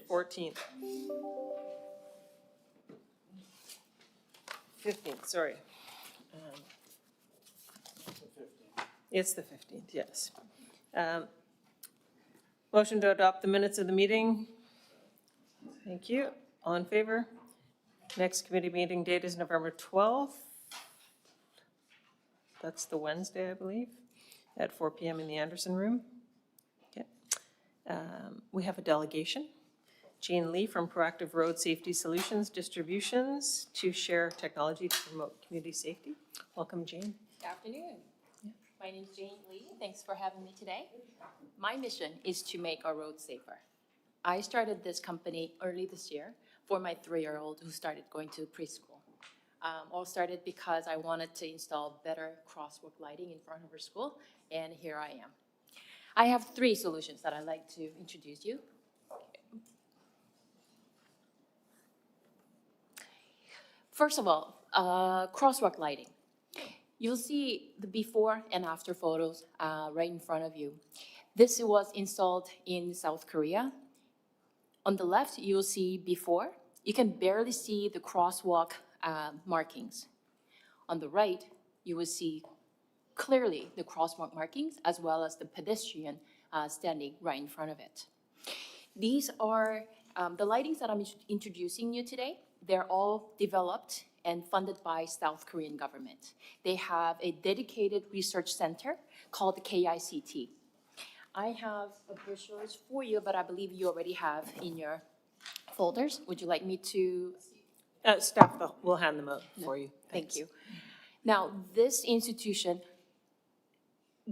14th. 15th, sorry. It's the 15th, yes. Motion to adopt the minutes of the meeting. Thank you. All in favor? Next committee meeting date is November 12th. That's the Wednesday, I believe, at 4 p.m. in the Anderson Room. Okay. We have a delegation. Jean Lee from Proactive Road Safety Solutions Distributions to share technology to promote community safety. Welcome, Jean. Good afternoon. My name is Jane Lee. Thanks for having me today. My mission is to make our roads safer. I started this company early this year for my 3-year-old who started going to preschool. All started because I wanted to install better crosswalk lighting in front of her school, and here I am. I have 3 solutions that I'd like to introduce you. First of all, crosswalk lighting. You'll see the before and after photos right in front of you. This was installed in South Korea. On the left, you'll see before. You can barely see the crosswalk markings. On the right, you will see clearly the crosswalk markings as well as the pedestrian standing right in front of it. These are the lightings that I'm introducing you today. They're all developed and funded by South Korean government. They have a dedicated research center called KICT. I have a brochures for you, but I believe you already have in your folders. Would you like me to? Staff will hand them out for you. Thank you. Now, this institution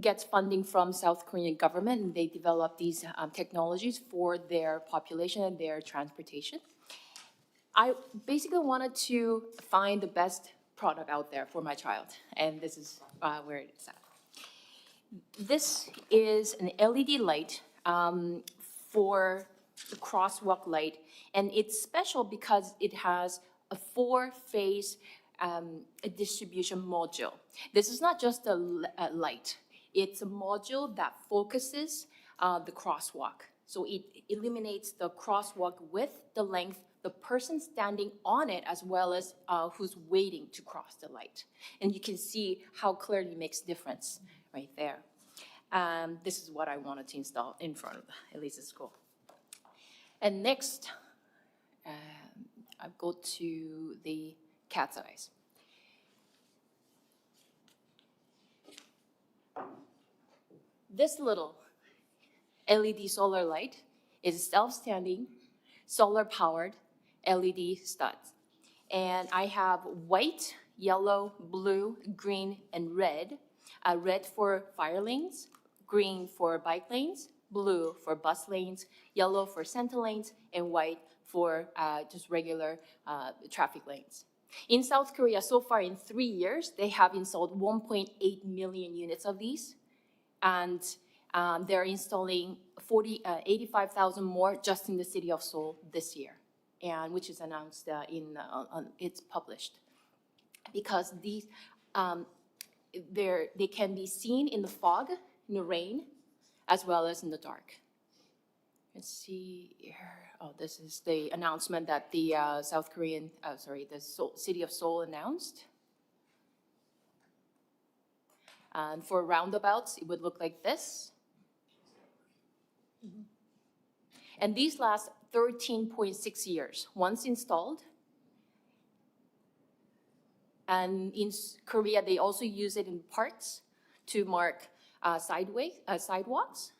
gets funding from South Korean government, and they develop these technologies for their population and their transportation. I basically wanted to find the best product out there for my child, and this is where it is at. This is an LED light for the crosswalk light, and it's special because it has a 4-phase distribution module. This is not just a light. It's a module that focuses the crosswalk. So it eliminates the crosswalk width, the length, the person standing on it, as well as who's waiting to cross the light. And you can see how clearly it makes difference right there. This is what I wanted to install in front of Elise's school. And next, I go to the cat's eyes. This little LED solar light is self-standing, solar-powered LED studs. And I have white, yellow, blue, green, and red. Red for fire lanes, green for bike lanes, blue for bus lanes, yellow for center lanes, and white for just regular traffic lanes. In South Korea, so far in 3 years, they have installed 1.8 million units of these. And they're installing 85,000 more just in the city of Seoul this year, and which is announced it's published. Because these, they can be seen in the fog, in the rain, as well as in the dark. Let's see here. Oh, this is the announcement that the city of Seoul announced. And for roundabouts, it would look like this. And these last 13.6 years, once installed. And in Korea, they also use it in parks to mark sidewalks.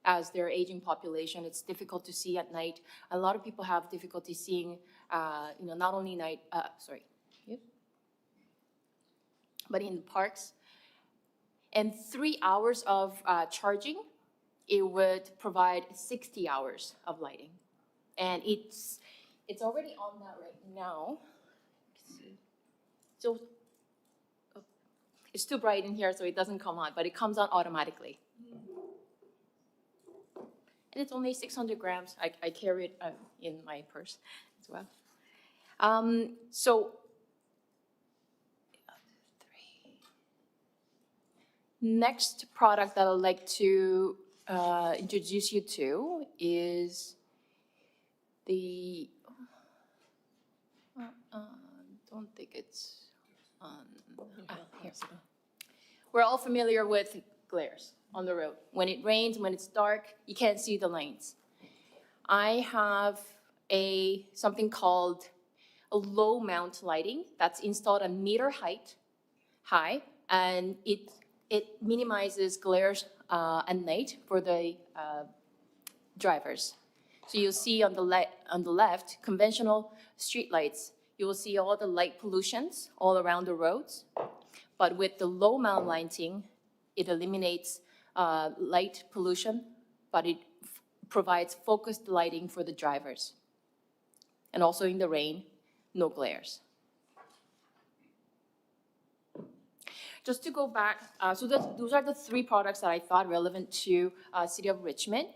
As their aging population, it's difficult to see at night. A lot of people have difficulty seeing, not only night, but in the parks. And 3 hours of charging, it would provide 60 hours of lighting. And it's already on that right now. So it's too bright in here, so it doesn't come on, but it comes on automatically. And it's only 600 grams. I carry it in my purse as well. Next product that I'd like to introduce you to is the, don't think it's on, here. We're all familiar with glares on the road. When it rains, when it's dark, you can't see the lanes. I have something called a low mount lighting that's installed a meter high, and it minimizes glares at night for the drivers. So you'll see on the left, conventional street lights. You will see all the light pollutions all around the roads. But with the low mount lighting, it eliminates light pollution, but it provides focused lighting for the drivers. And also in the rain, no glares. Just to go back, so those are the three products that I thought relevant to City of Richmond.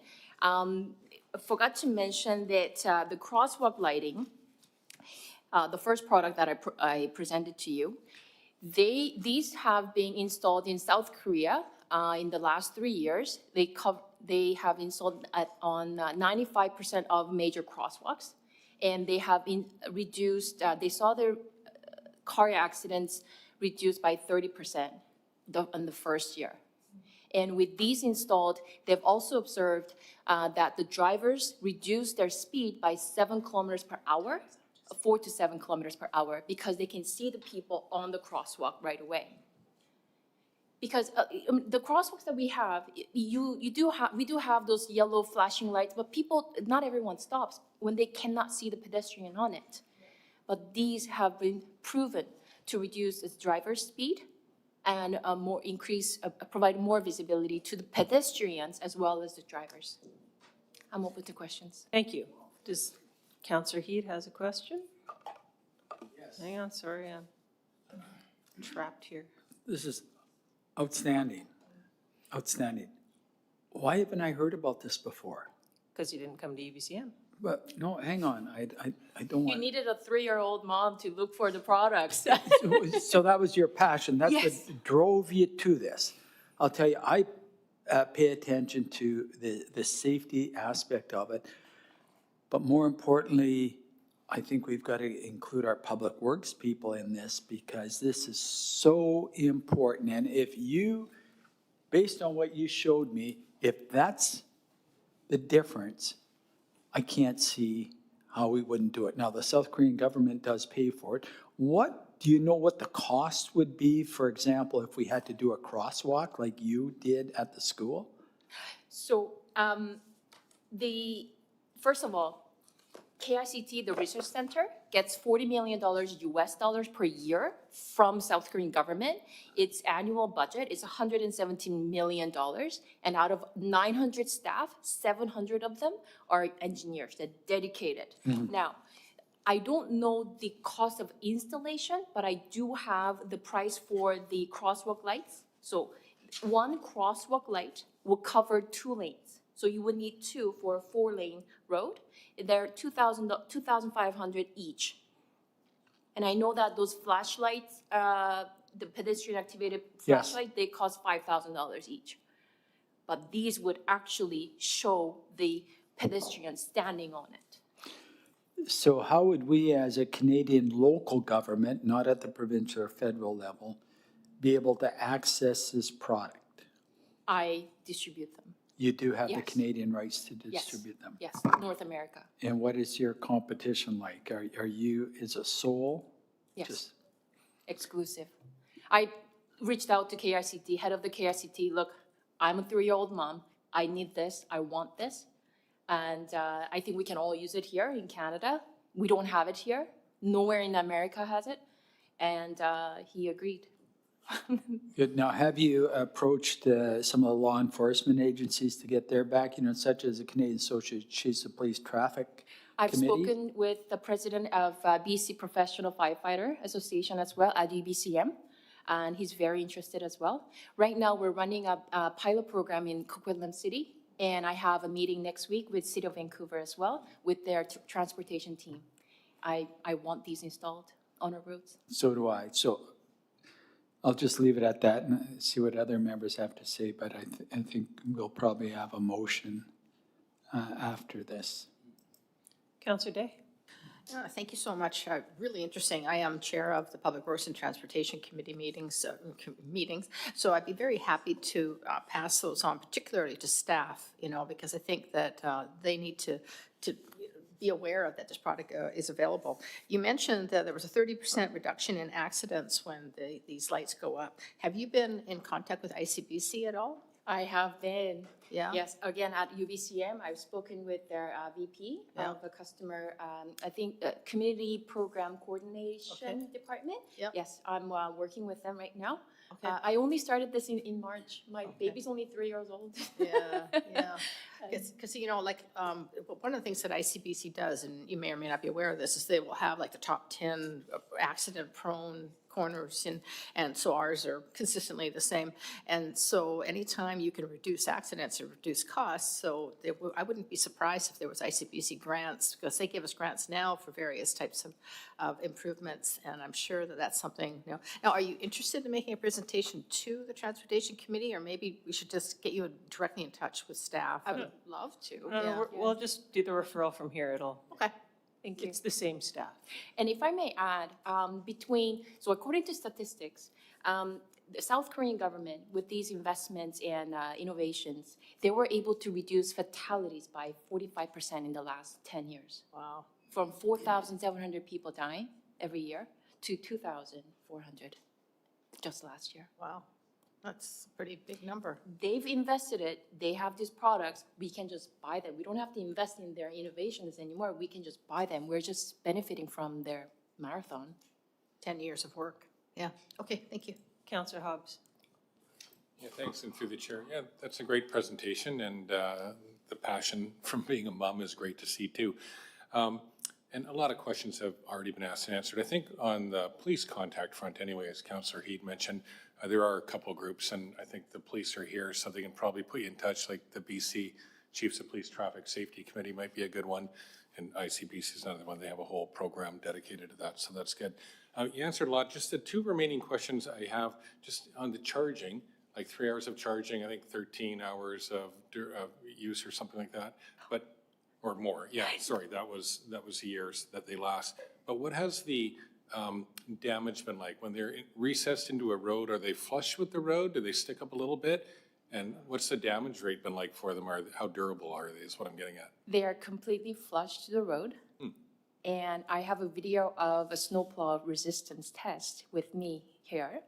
I forgot to mention that the crosswalk lighting, the first product that I presented to you, these have been installed in South Korea in the last 3 years. They have installed on 95% of major crosswalks, and they have reduced, they saw their car accidents reduced by 30% in the first year. And with these installed, they've also observed that the drivers reduce their speed by 7 kilometers per hour, 4 to 7 kilometers per hour, because they can see the people on the crosswalk right away. Because the crosswalks that we have, we do have those yellow flashing lights, but not everyone stops when they cannot see the pedestrian on it. But these have been proven to reduce the driver's speed and provide more visibility to the pedestrians as well as the drivers. I'm open to questions. Thank you. Does Councillor Heed has a question? Yes. Hang on, sorry, I'm trapped here. This is outstanding, outstanding. Why haven't I heard about this before? Because you didn't come to EBCM. But no, hang on, I don't You want. needed a 3-year-old mom to look for the products. So that was your passion, that's Yes. what drove you to this. I'll tell you, I pay attention to the safety aspect of it, but more importantly, I think we've got to include our public works people in this because this is so important. And if you, based on what you showed me, if that's the difference, I can't see how we wouldn't do it. Now, the South Korean government does pay for it. Do you know what the cost would be, for example, if we had to do a crosswalk like you did at the school? So first of all, KICT, the research center, gets $40 million US dollars per year from South Korean government. Its annual budget is $117 million. And out of 900 staff, 700 of them are engineers. They're dedicated. Now, I don't know the cost of installation, but I do have the price for the crosswalk lights. So one crosswalk light will cover 2 lanes. So you would need 2 for a 4-lane road. They're $2,500 each. And I know that those flashlights, the pedestrian activated Yes. flashlight, they cost $5,000 each. But these would actually show the pedestrian standing on it. So how would we, as a Canadian local government, not at the provincial or federal level, be able to access this product? I distribute them. You do have the Yes. Canadian rights to Yes. distribute them. Yes, North America. And what is your competition like? Is it sole? Yes. Just- Exclusive. I reached out to KICT, head of the KICT, look, I'm a 3-year-old mom. I need this. I want this. And I think we can all use it here in Canada. We don't have it here. Nowhere in America has it. And he agreed. Good. Now, have you approached some of the law enforcement agencies to get their backing, such as the Canadian Association of Chiefs of Police Traffic I've Committee? spoken with the president of BC Professional Firefighter Association as well at UBCM, and he's very interested as well. Right now, we're running a pilot program in Coquitlam City, and I have a meeting next week with City of Vancouver as well with their transportation team. I want these installed on our roads. So do I. So I'll just leave it at that and see what other members have to say, but I think we'll probably have a motion after this. Counselor Day? Thank you so much. Really interesting. I am Chair of the Public Works and Transportation Committee meetings, so I'd be very happy to pass those on, particularly to staff, because I think that they need to be aware that this product is available. You mentioned that there was a 30% reduction in accidents when these lights go up. Have you been in contact with ICBC at all? I have been. Yeah? Yes, again, at UBCM, I've spoken with their VP Yeah. of the customer, I think, Community Program Coordination Okay. Department. Yep. Yes, I'm working with them right now. Okay. I only started this in March. My baby's only 3 years old. Yeah, yeah. Because, one of the things that ICBC does, and you may or may not be aware of this, is they will have like the top 10 accident-prone corners, and so ours are consistently the same. And so anytime you can reduce accidents or reduce costs, so I wouldn't be surprised if there was ICBC grants, because they give us grants now for various types of improvements, and I'm sure that that's something, Now, are you interested in making a presentation to the Transportation Committee, or maybe we should just get you directly in touch with staff? I would love to. Yeah. We'll just do the referral from here. Okay. Thank you. It's the same staff. And if I may add, so according to statistics, the South Korean government, with these investments and innovations, they were able to reduce fatalities by 45% in the last 10 years. Wow. From 4,700 people dying every year to 2,400 just last year. Wow. That's a pretty big number. They've invested it, they have these products, we can just buy them. We don't have to invest in their innovations anymore, we can just buy them. We're just benefiting from their marathon. 10 years of work. Yeah. Okay, thank you. Counselor Hobbs? Yeah, thanks, and through the chair. Yeah, that's a great presentation, and the passion from being a mom is great to see too. And a lot of questions have already been asked and answered. I think on the police contact front anyway, as Councillor Heed mentioned, there are a couple of groups, and I think the police are here, so they can probably put you in touch, like the BC Chiefs of Police Traffic Safety Committee might be a good one, and ICBC is another one. They have a whole program dedicated to that, so that's good. You answered a lot. Just the two remaining questions I have, just on the charging, like 3 hours of charging, I think 13 hours of use or something like that, but, or more, yeah, sorry, that was the years that they last. But what has the damage been like? When they're recessed into a road, are they flush with the road? Do they stick up a little bit? And what's the damage rate been like for them? How durable are they is what I'm getting at. They are completely flush to the road. And I have a video of a snowplow resistance test with me here.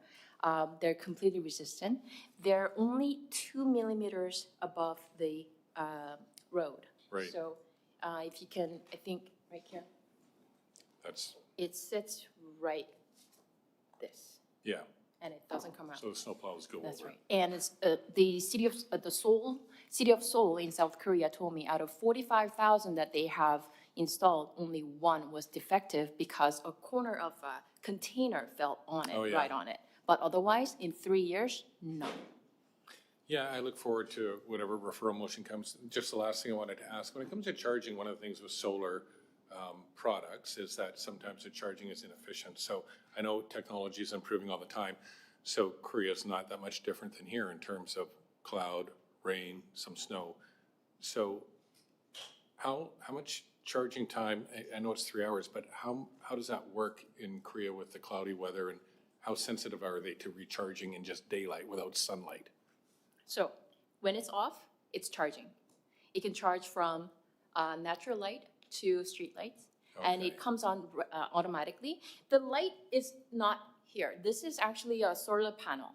They're completely resistant. They're only 2 millimeters above the road. Right. So if you can, I think right here, That's, it sits right this, yeah, and it doesn't come out. so the snowplows go over. That's right. And it's the city of Seoul in South Korea told me out of 45,000 that they have installed, only one was defective because a corner of a container fell on it, Oh, yeah. right on it. But otherwise, in 3 years, none. Yeah, I look forward to whatever referral motion comes. Just the last thing I wanted to ask, when it comes to charging, one of the things with solar products is that sometimes the charging is inefficient. So I know technology is improving all the time. So Korea is not that much different than here in terms of cloud, rain, some snow. So how much charging time, I know it's 3 hours, but how does that work in Korea with the cloudy weather, and how sensitive are they to recharging in just daylight without sunlight? So when it's off, it's charging. It can charge from natural light to street lights, and Okay. it comes on automatically. The light is not here. This is actually a solar panel.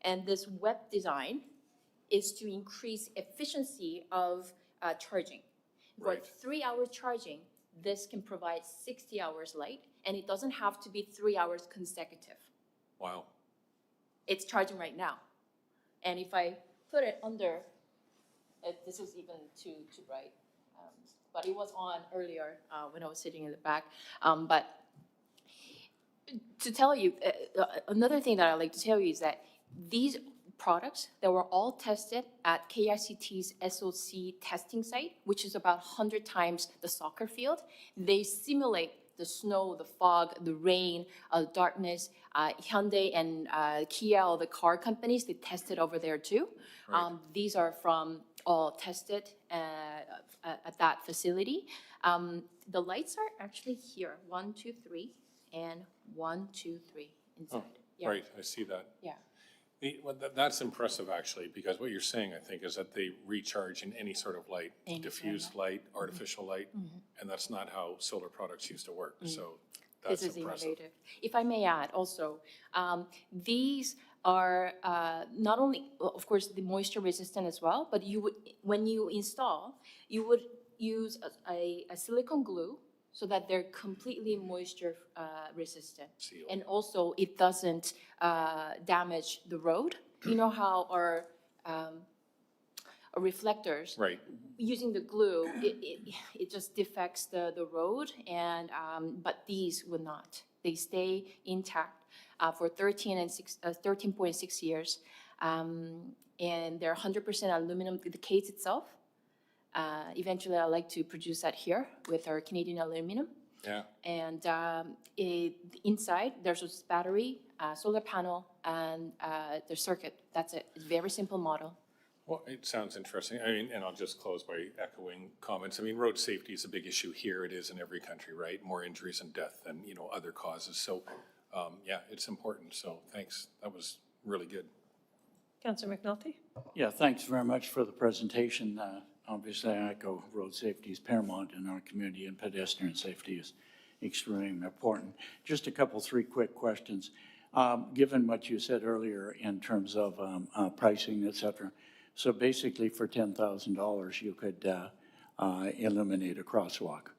And this web design is to increase efficiency of charging. For Right. 3 hours charging, this can provide 60 hours light, and it doesn't have to be 3 hours consecutive. Wow. It's charging right now. And if I put it under, this is even too bright, but it was on earlier when I was sitting in the back. But to tell you, another thing that I'd like to tell you is that these products that were all tested at KICT's SOC testing site, which is about 100 times the soccer field, they simulate the snow, the fog, the rain, darkness. Hyundai and Kia, all the car companies, they tested over there too. Right. These are from all tested at that facility. The lights are actually here, 1, 2, 3, and 1, 2, 3 inside. Yeah, Right, I see that. yeah. That's impressive, actually, because what you're saying, I think, is that they recharge in any sort of light, Any diffused light, artificial light, and that's not how solar products used to work, so This that's is impressive. innovative. If I may add also, these are not only, well, of course, the moisture resistant as well, but you would, when you install, you would use a silicone glue so that they're completely moisture resistant. Sealed. And also, it doesn't damage the road. You know how our reflectors, Right, using the glue, it just defects the road, and, but these will not. They stay intact for 13.6 years. And they're 100% aluminum, the case itself. Eventually, I'd like to produce that here with our Canadian aluminum. yeah. And inside, there's a battery, solar panel, and the circuit. That's it. It's a very simple model. Well, it sounds interesting. I mean, and I'll just close by echoing comments. I mean, road safety is a big issue here. It is in every country, right? More injuries and death than, other causes. So, yeah, it's important. So thanks. That was really good. Councillor McNulty? Yeah, thanks very much for the presentation. Obviously, I echo road safety is paramount in our community, and pedestrian safety is extremely important. Just a couple, 3 quick questions. Given what you said earlier in terms of pricing, et cetera, so basically for $10,000, you could eliminate a crosswalk,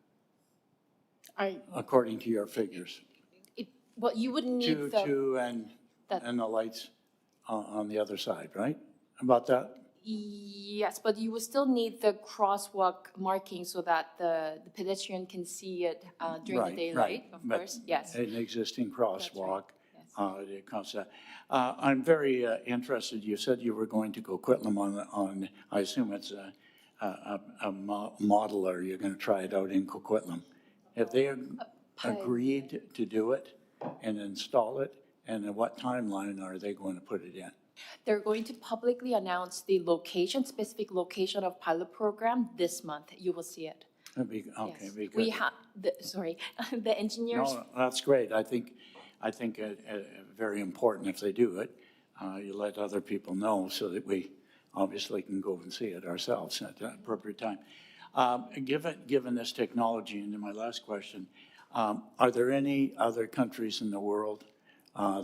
according to your figures. Well, you would need the, Two and the lights on the other side, right? About that? yes, but you will still need the crosswalk marking so that the pedestrian can see it during the Right, daylight, right. of But course, yes. An existing crosswalk. yes. It comes to- I'm very interested, you said you were going to Coquitlam on, I assume it's a model, or you're going to try it out in Coquitlam. Have they agreed to do it and install it? And in what timeline are they going to put it in? They're going to publicly announce the location, specific location of pilot program this month. You will see it. Okay, Yes. be good. We have, sorry, the engineers, No, that's great. I think very important if they do it. You let other people know so that we obviously can go and see it ourselves at the appropriate time. Given this technology, and then my last question, are there any other countries in the world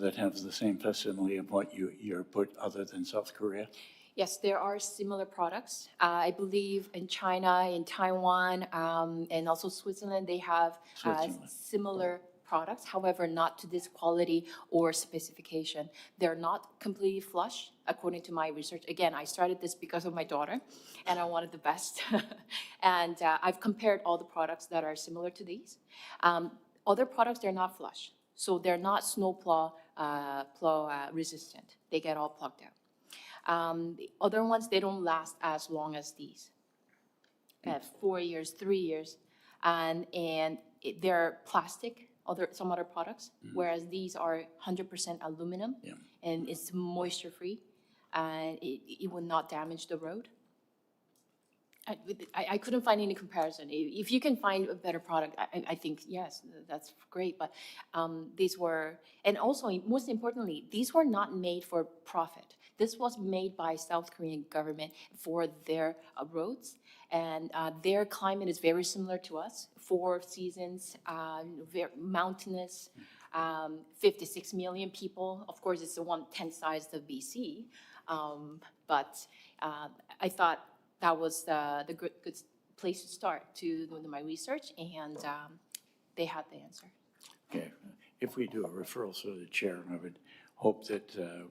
that have the same facility of what you're put other than South Korea? yes, there are similar products. I believe in China, in Taiwan, and also Switzerland, they have Switzerland. similar products, however, not to this quality or specification. They're not completely flush, according to my research. Again, I started this because of my daughter, and I wanted the best. And I've compared all the products that are similar to these. Other products, they're not flush, so they're not snowplow resistant. They get all plugged out. The other ones, they don't last as long as these. 4 years, 3 years, and they're plastic, some other products, whereas these are 100% aluminum, and it's moisture-free, and it will not damage the road. I couldn't find any comparison. If you can find a better product, I think, yes, that's great, but these were, and also, most importantly, these were not made for profit. This was made by South Korean government for their roads, and their climate is very similar to us. 4 seasons, very mountainous, 56 million people. Of course, it's the 1/10 size of BC, but I thought that was the good place to start to do my research, and they had the answer. Okay, if we do a referral to the chair, I would hope that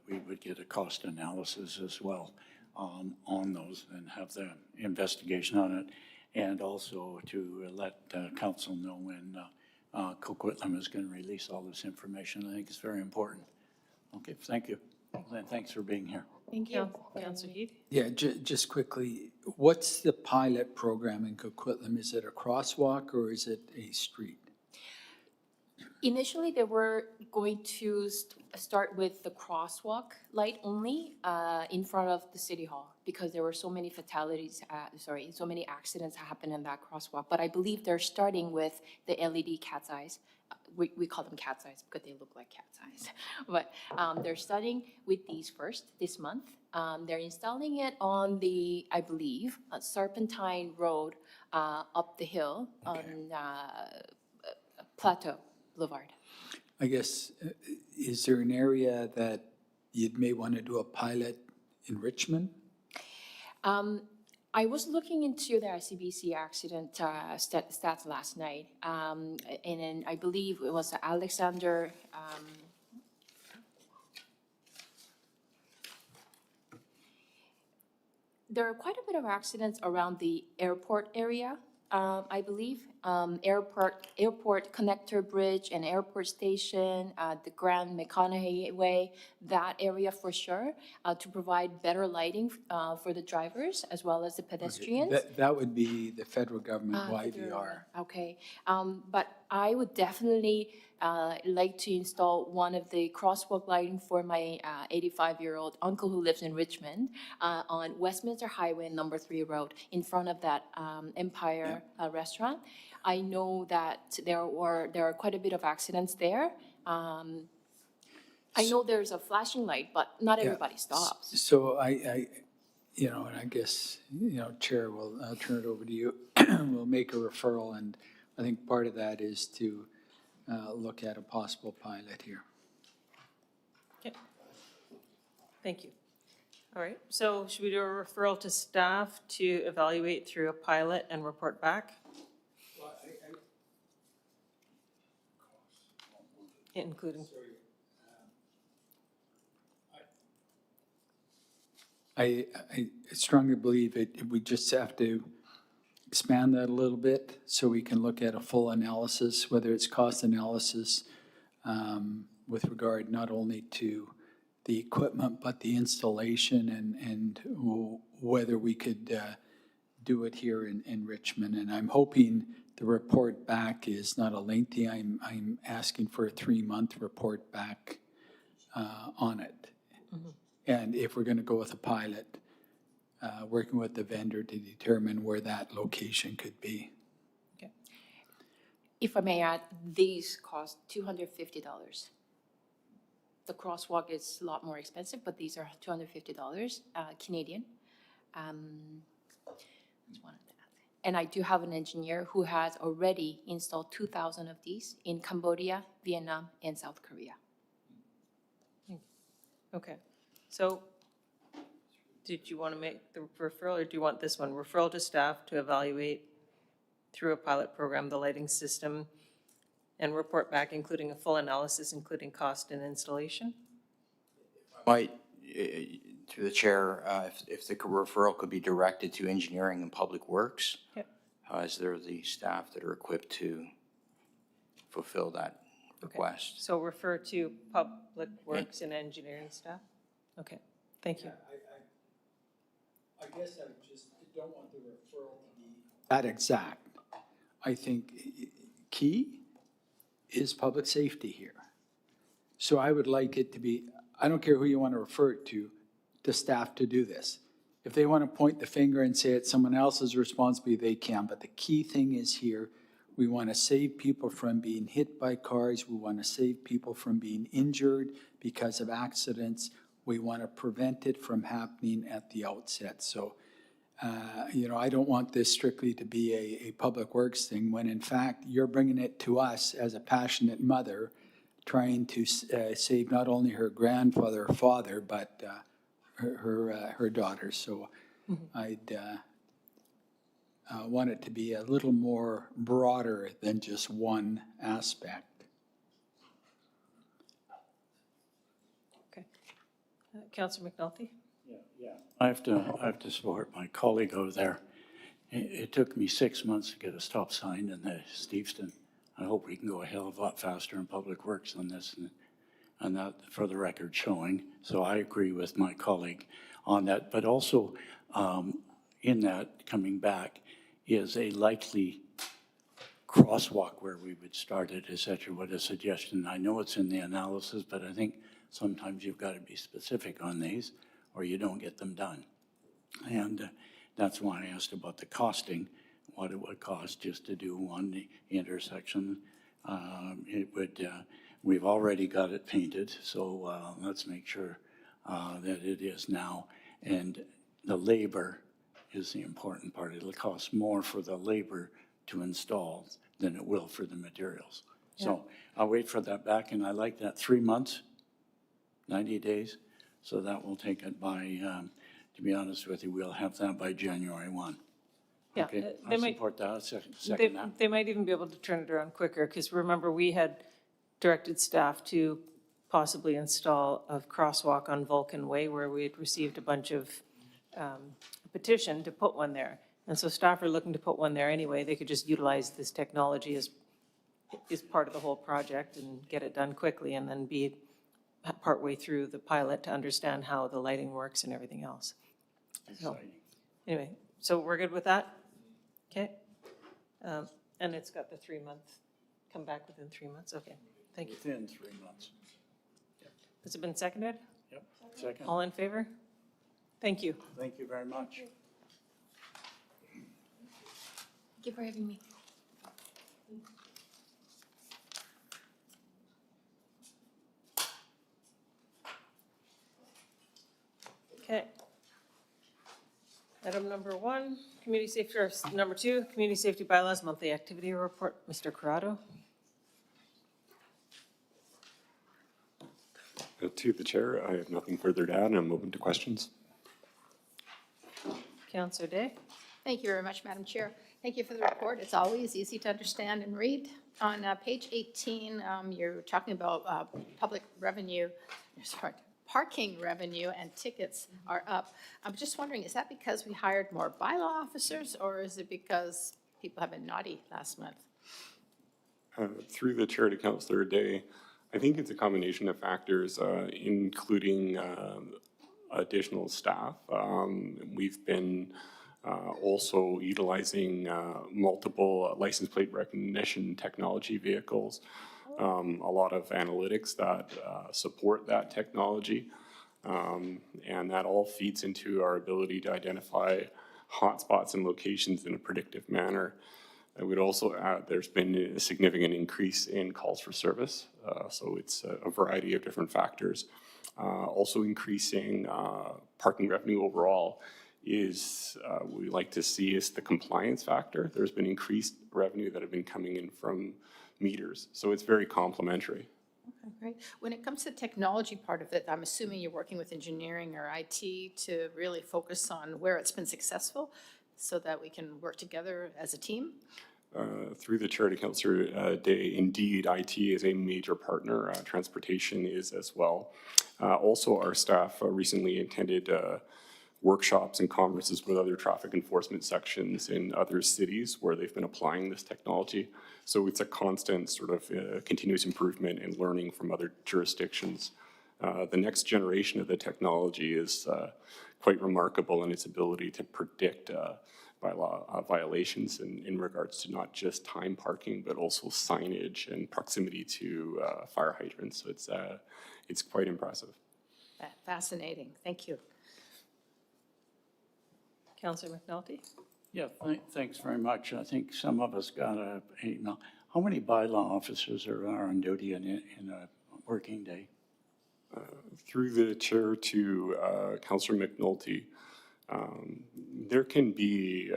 we would get a cost analysis as well on those and have the investigation on it, and also to let council know when Coquitlam is going to release all this information. I think it's very important. Okay, thank you, and thanks for being here. Thank you. Councillor Heed? Yeah, just quickly, what's the pilot program in Coquitlam? Is it a crosswalk or is it a street? Initially, they were going to start with the crosswalk light only in front of the city hall. because there were so many fatalities, so many accidents happen in that crosswalk. But I believe they're starting with the LED cat's eyes. We call them cat's eyes because they look like cat's eyes. But they're starting with these first this month. They're installing it on the, I believe, Serpentine Road up the hill on Plateau Boulevard. I guess, is there an area that you may want to do a pilot in Richmond? I was looking into the ICBC accident stats last night, and then I believe it was Alexander. There are quite a bit of accidents around the airport area, I believe. Airport Connector Bridge and Airport Station, the Grand McConaughey Way, that area for sure, to provide better lighting for the drivers as well as the pedestrians. That would be the federal government YVR. Okay, but I would definitely like to install one of the crosswalk lighting for my 85-year-old uncle who lives in Richmond on Westminster Highway, number 3 Road, in front of that Empire restaurant. I know that there are quite a bit of accidents there. I know there's a flashing light, but not everybody stops. So I, and I guess, Chair, I'll turn it over to you. We'll make a referral, and I think part of that is to look at a possible pilot here. Okay. Thank you. All right, so should we do a referral to staff to evaluate through a pilot and report back? Including, I strongly believe we just have to expand that a little bit so we can look at a full analysis, whether it's cost analysis with regard not only to the equipment, but the installation and whether we could do it here in Richmond. And I'm hoping the report back is not a lengthy, I'm asking for a 3-month report back on it. And if we're going to go with a pilot, working with the vendor to determine where that location could be. If I may add, these cost $250. The crosswalk is a lot more expensive, but these are $250 Canadian. Just wanted to add. And I do have an engineer who has already installed 2,000 of these in Cambodia, Vietnam, and South Korea. okay. So did you want to make the referral, or do you want this one? Referral to staff to evaluate through a pilot program the lighting system and report back, including a full analysis, including cost and installation? Might, through the chair, if the referral could be directed to engineering and public works, Yep. as they're the staff that are equipped to fulfill that request. So refer to public works and engineering staff? Okay, thank you. I guess I just don't want the referral to be that exact. I think key is public safety here. So I would like it to be, I don't care who you want to refer it to staff to do this. If they want to point the finger and say it's someone else's responsibility, they can. But the key thing is here, we want to save people from being hit by cars. We want to save people from being injured because of accidents. We want to prevent it from happening at the outset. So, I don't want this strictly to be a public works thing when in fact you're bringing it to us as a passionate mother trying to save not only her grandfather or father, but her daughter. So I'd want it to be a little more broader than just one aspect. Okay. Councillor McNulty? I have to support my colleague over there. It took me 6 months to get a stop sign in the Steveston. I hope we can go a hell of a lot faster in public works on this, and that for the record showing. So I agree with my colleague on that. But also in that, coming back, is a likely crosswalk where we would start it, et cetera, what a suggestion. I know it's in the analysis, but I think sometimes you've got to be specific on these or you don't get them done. And that's why I asked about the costing, what it would cost just to do one intersection. It would, we've already got it painted, so let's make sure that it is now. And the labor is the important part. It'll cost more for the labor to install than it will for the materials. So I'll wait for that back, and I like that 3 months, 90 days. So that will take it by, to be honest with you, we'll have that by January 1. Yeah, Okay, they I might, support that, second that. they might even be able to turn it around quicker, because remember, we had directed staff to possibly install a crosswalk on Vulcan Way where we had received a bunch of petition to put one there. And so staff are looking to put one there anyway. They could just utilize this technology as part of the whole project and get it done quickly, and then be partway through the pilot to understand how the lighting works and everything else. So, anyway, so we're good with that? Okay. And it's got the 3 month, come back within 3 months? Okay, thank you. Within 3 months. Has it been seconded? Yep, second. All in favor? Thank you. Thank you very much. Thank you for having me. Okay. Item number 1, community safety, or number 2, community safety bylaws monthly activity report. Mr. Corrado? To the chair, I have nothing further to add, and I'm open to questions. Councillor Day? Thank you very much, Madam Chair. Thank you for the report. It's always easy to understand and read. On page 18, you're talking about public revenue, sorry, parking revenue and tickets are up. I'm just wondering, is that because we hired more bylaw officers, or is it because people have been naughty last month? Through the chair to Councillor Day, I think it's a combination of factors, including additional staff. We've been also utilizing multiple license plate recognition technology vehicles, a lot of analytics that support that technology, and that all feeds into our ability to identify hotspots and locations in a predictive manner. I would also add there's been a significant increase in calls for service, so it's a variety of different factors. Also increasing parking revenue overall is, we like to see is the compliance factor. There's been increased revenue that have been coming in from meters, so it's very complementary. Okay, great. When it comes to the technology part of it, I'm assuming you're working with engineering or IT to really focus on where it's been successful so that we can work together as a team? Through the chair to Councillor Day, indeed, IT is a major partner. Transportation is as well. Also, our staff recently attended workshops and conferences with other traffic enforcement sections in other cities where they've been applying this technology. So it's a constant sort of continuous improvement and learning from other jurisdictions. The next generation of the technology is quite remarkable in its ability to predict bylaw violations in regards to not just time parking, but also signage and proximity to fire hydrants. So it's quite impressive. Fascinating. Thank you. Councillor McNulty? Yeah, thanks very much. I think some of us got an email. How many bylaw officers are on duty in a working day? Through the chair to Councillor McNulty, there can be,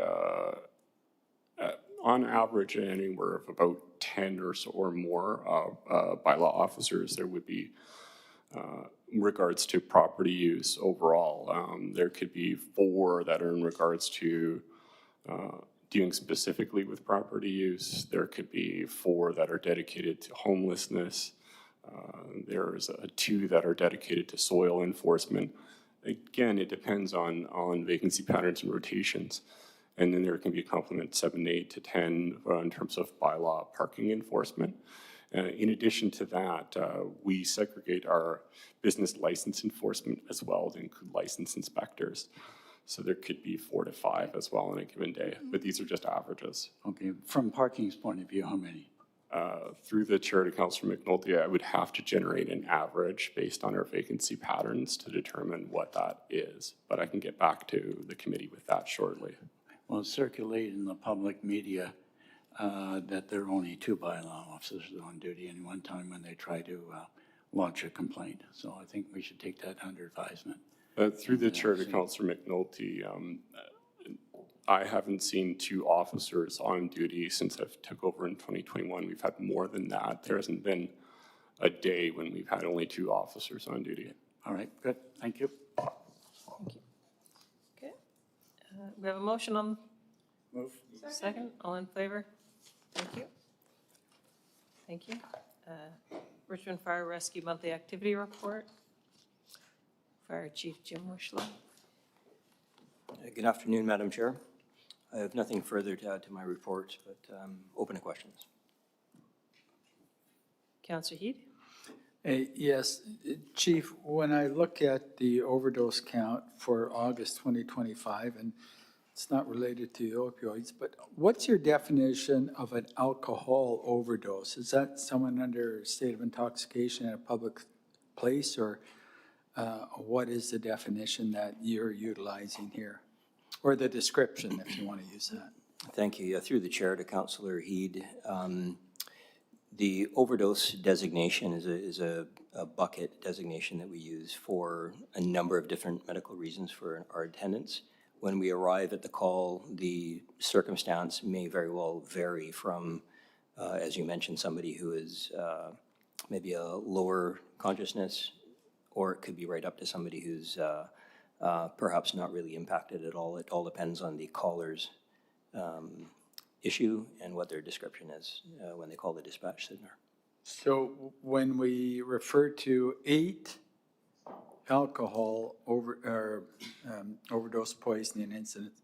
on average, anywhere of about 10 or so or more bylaw officers. There would be, in regards to property use overall, there could be 4 that are in regards to dealing specifically with property use. There could be 4 that are dedicated to homelessness. There's 2 that are dedicated to soil enforcement. Again, it depends on vacancy patterns and rotations. And then there can be a complement 7, 8 to 10 in terms of bylaw parking enforcement. In addition to that, we segregate our business license enforcement as well to include license inspectors. So there could be 4 to 5 as well on a given day, but these are just averages. Okay, from parking's point of view, how many? Through the chair to Councillor McNulty, I would have to generate an average based on our vacancy patterns to determine what that is. But I can get back to the committee with that shortly. Well, circulate in the public media that there are only 2 bylaw officers on duty at one time when they try to launch a complaint. So I think we should take that under advisement. Through the chair to Councillor McNulty, I haven't seen 2 officers on duty since I've took over in 2021. We've had more than that. There hasn't been a day when we've had only 2 officers on duty. All right, good, thank you. Okay. We have a motion on Move. second. All in favor? Thank you. Thank you. Richmond Fire Rescue Monthly Activity Report. Fire Chief Jim Wishlow. Good afternoon, Madam Chair. I have nothing further to add to my report, but open to questions. Councillor Heed. Yes, Chief, when I look at the overdose count for August 2025, and it's not related to opioids, but what's your definition of an alcohol overdose? Is that someone under a state of intoxication in a public place, or what is the definition that you're utilizing here? Or the description, if you want to use that. Thank you. Through the chair to Councillor Heed. The overdose designation is a bucket designation that we use for a number of different medical reasons for our attendants. When we arrive at the call, the circumstance may very well vary from, as you mentioned, somebody who is maybe a lower consciousness, or it could be right up to somebody who's perhaps not really impacted at all. It all depends on the caller's issue and what their description is when they call the dispatch center. So when we refer to 8 alcohol overdose poisoning incidents,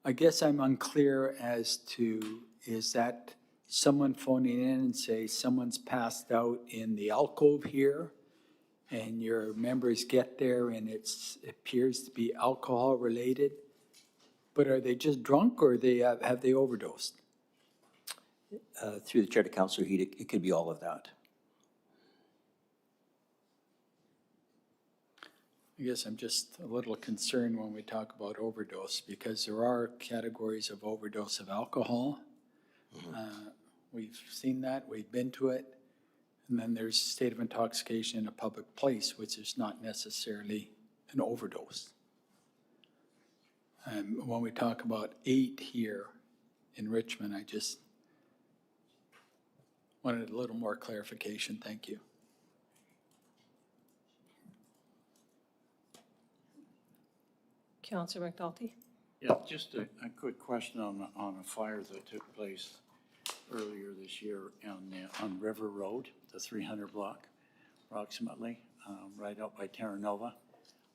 I guess I'm unclear as to, is that someone phoning in and say someone's passed out in the alcove here, and your members get there and it appears to be alcohol related, but are they just drunk, or have they overdosed? Through the chair to Councillor Heed, it could be all of that. I guess I'm just a little concerned when we talk about overdose, because there are categories of overdose of alcohol. We've seen that, we've been to it. And then there's state of intoxication in a public place, which is not necessarily an overdose. When we talk about 8 here in Richmond, I just wanted a little more clarification. Thank you. Councillor McNulty. Yeah, just a quick question on a fire that took place earlier this year on River Road, the 300 block approximately, right out by Terra Nova.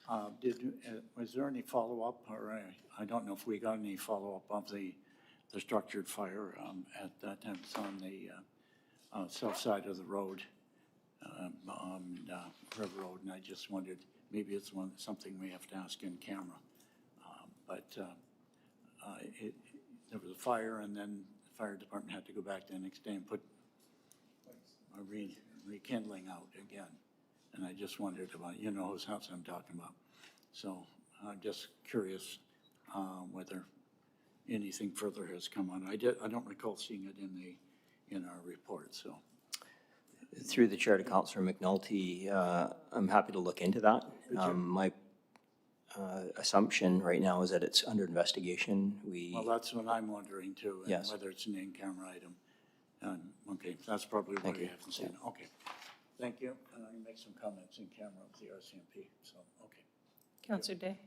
Was there any follow-up, or I don't know if we got any follow-up of the structured fire at that time? It's on the south side of the road, on River Road, and I just wondered, maybe it's something we have to ask in camera. There was a fire, and then the fire department had to go back the next day and put a rekindling out again. And I just wondered about, you know whose house I'm talking about. So I'm just curious whether anything further has come on. I don't recall seeing it in our report, so. Through the chair to Councillor McNulty, I'm happy to look into that. My assumption right now is that it's under investigation. Well, that's what I'm wondering too, and Yes. whether it's an in-camera item. Okay, that's probably why you haven't seen it. Okay, thank you. And I can make some comments in camera with the RCMP, so, okay. Councillor Day.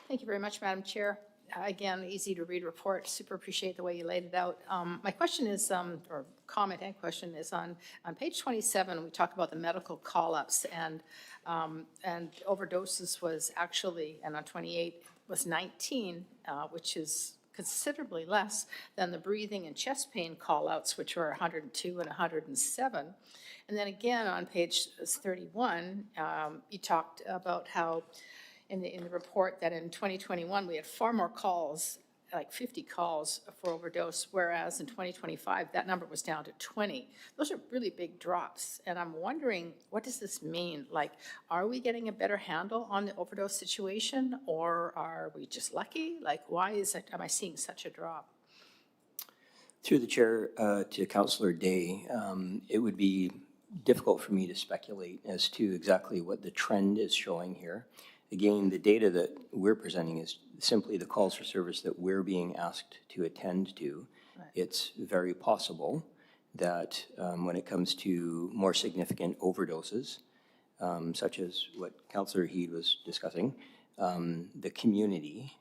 Thank you very much, Madam Chair. Again, easy to read report. Super appreciate the way you laid it out. My question is, or comment and question is on page 27, we talk about the medical call-ups, and overdoses was actually, and on 28 was 19, which is considerably less than the breathing and chest pain call-outs, which were 102 and 107. And then again, on page 31, you talked about how in the report that in 2021, we had far more calls like 50 calls for overdose, whereas in 2025, that number was down to 20. Those are really big drops, and I'm wondering, what does this mean? Like, are we getting a better handle on the overdose situation, or are we just lucky? Like, why is it, am I seeing such a drop? Through the chair to Councillor Day, it would be difficult for me to speculate as to exactly what the trend is showing here. Again, the data that we're presenting is simply the calls for service that we're being asked to attend to. Right. It's very possible that when it comes to more significant overdoses, such as what Councillor Heed was discussing, the community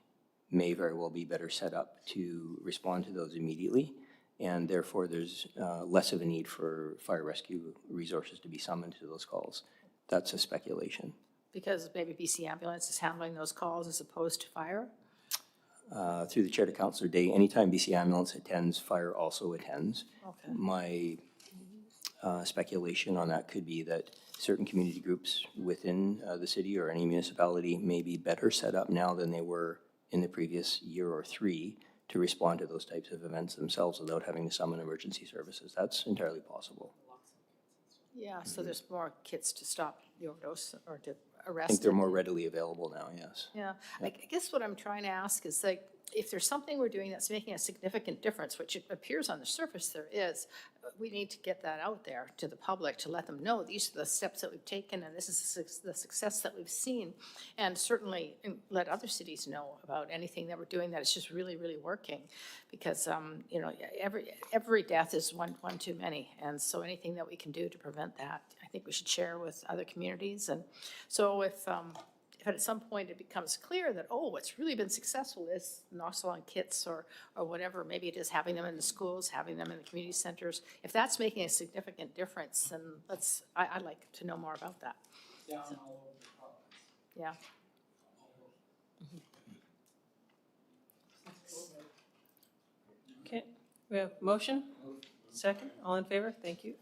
may very well be better set up to respond to those immediately, and therefore there's less of a need for fire rescue resources to be summoned to those calls. That's a speculation. Because maybe BC Ambulance is handling those calls as opposed to fire? Through the chair to Councillor Day, anytime BC Ambulance attends, fire also attends. Okay. My speculation on that could be that certain community groups within the city or any municipality may be better set up now than they were in the previous year or three to respond to those types of events themselves without having to summon emergency services. That's entirely possible. Yeah, so there's more kits to stop the overdose or to arrest. I think they're more readily available now, yes. Yeah, I guess what I'm trying to ask is like, if there's something we're doing that's making a significant difference, which it appears on the surface there is, we need to get that out there to the public to let them know these are the steps that we've taken and this is the success that we've seen. And certainly let other cities know about anything that we're doing that is just really, really working. Because, you know, every death is one too many. And so anything that we can do to prevent that, I think we should share with other communities. And so if at some point it becomes clear that, oh, what's really been successful is Noxalon kits or whatever, maybe it is having them in the schools, having them in the community centers. If that's making a significant difference, then I'd like to know more about that. Yeah. So, yeah. Okay, we have motion? Second, all in favor? Thank you.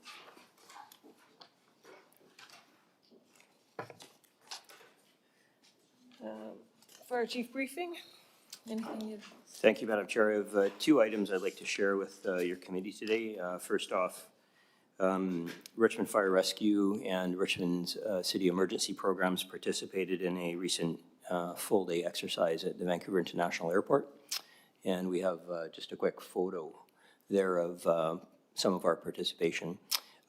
Fire chief briefing, anything you? Thank you, Madam Chair. I have two items I'd like to share with your committee today. First off, Richmond Fire Rescue and Richmond's City Emergency Programs participated in a recent full-day exercise at the Vancouver International Airport. And we have just a quick photo there of some of our participation.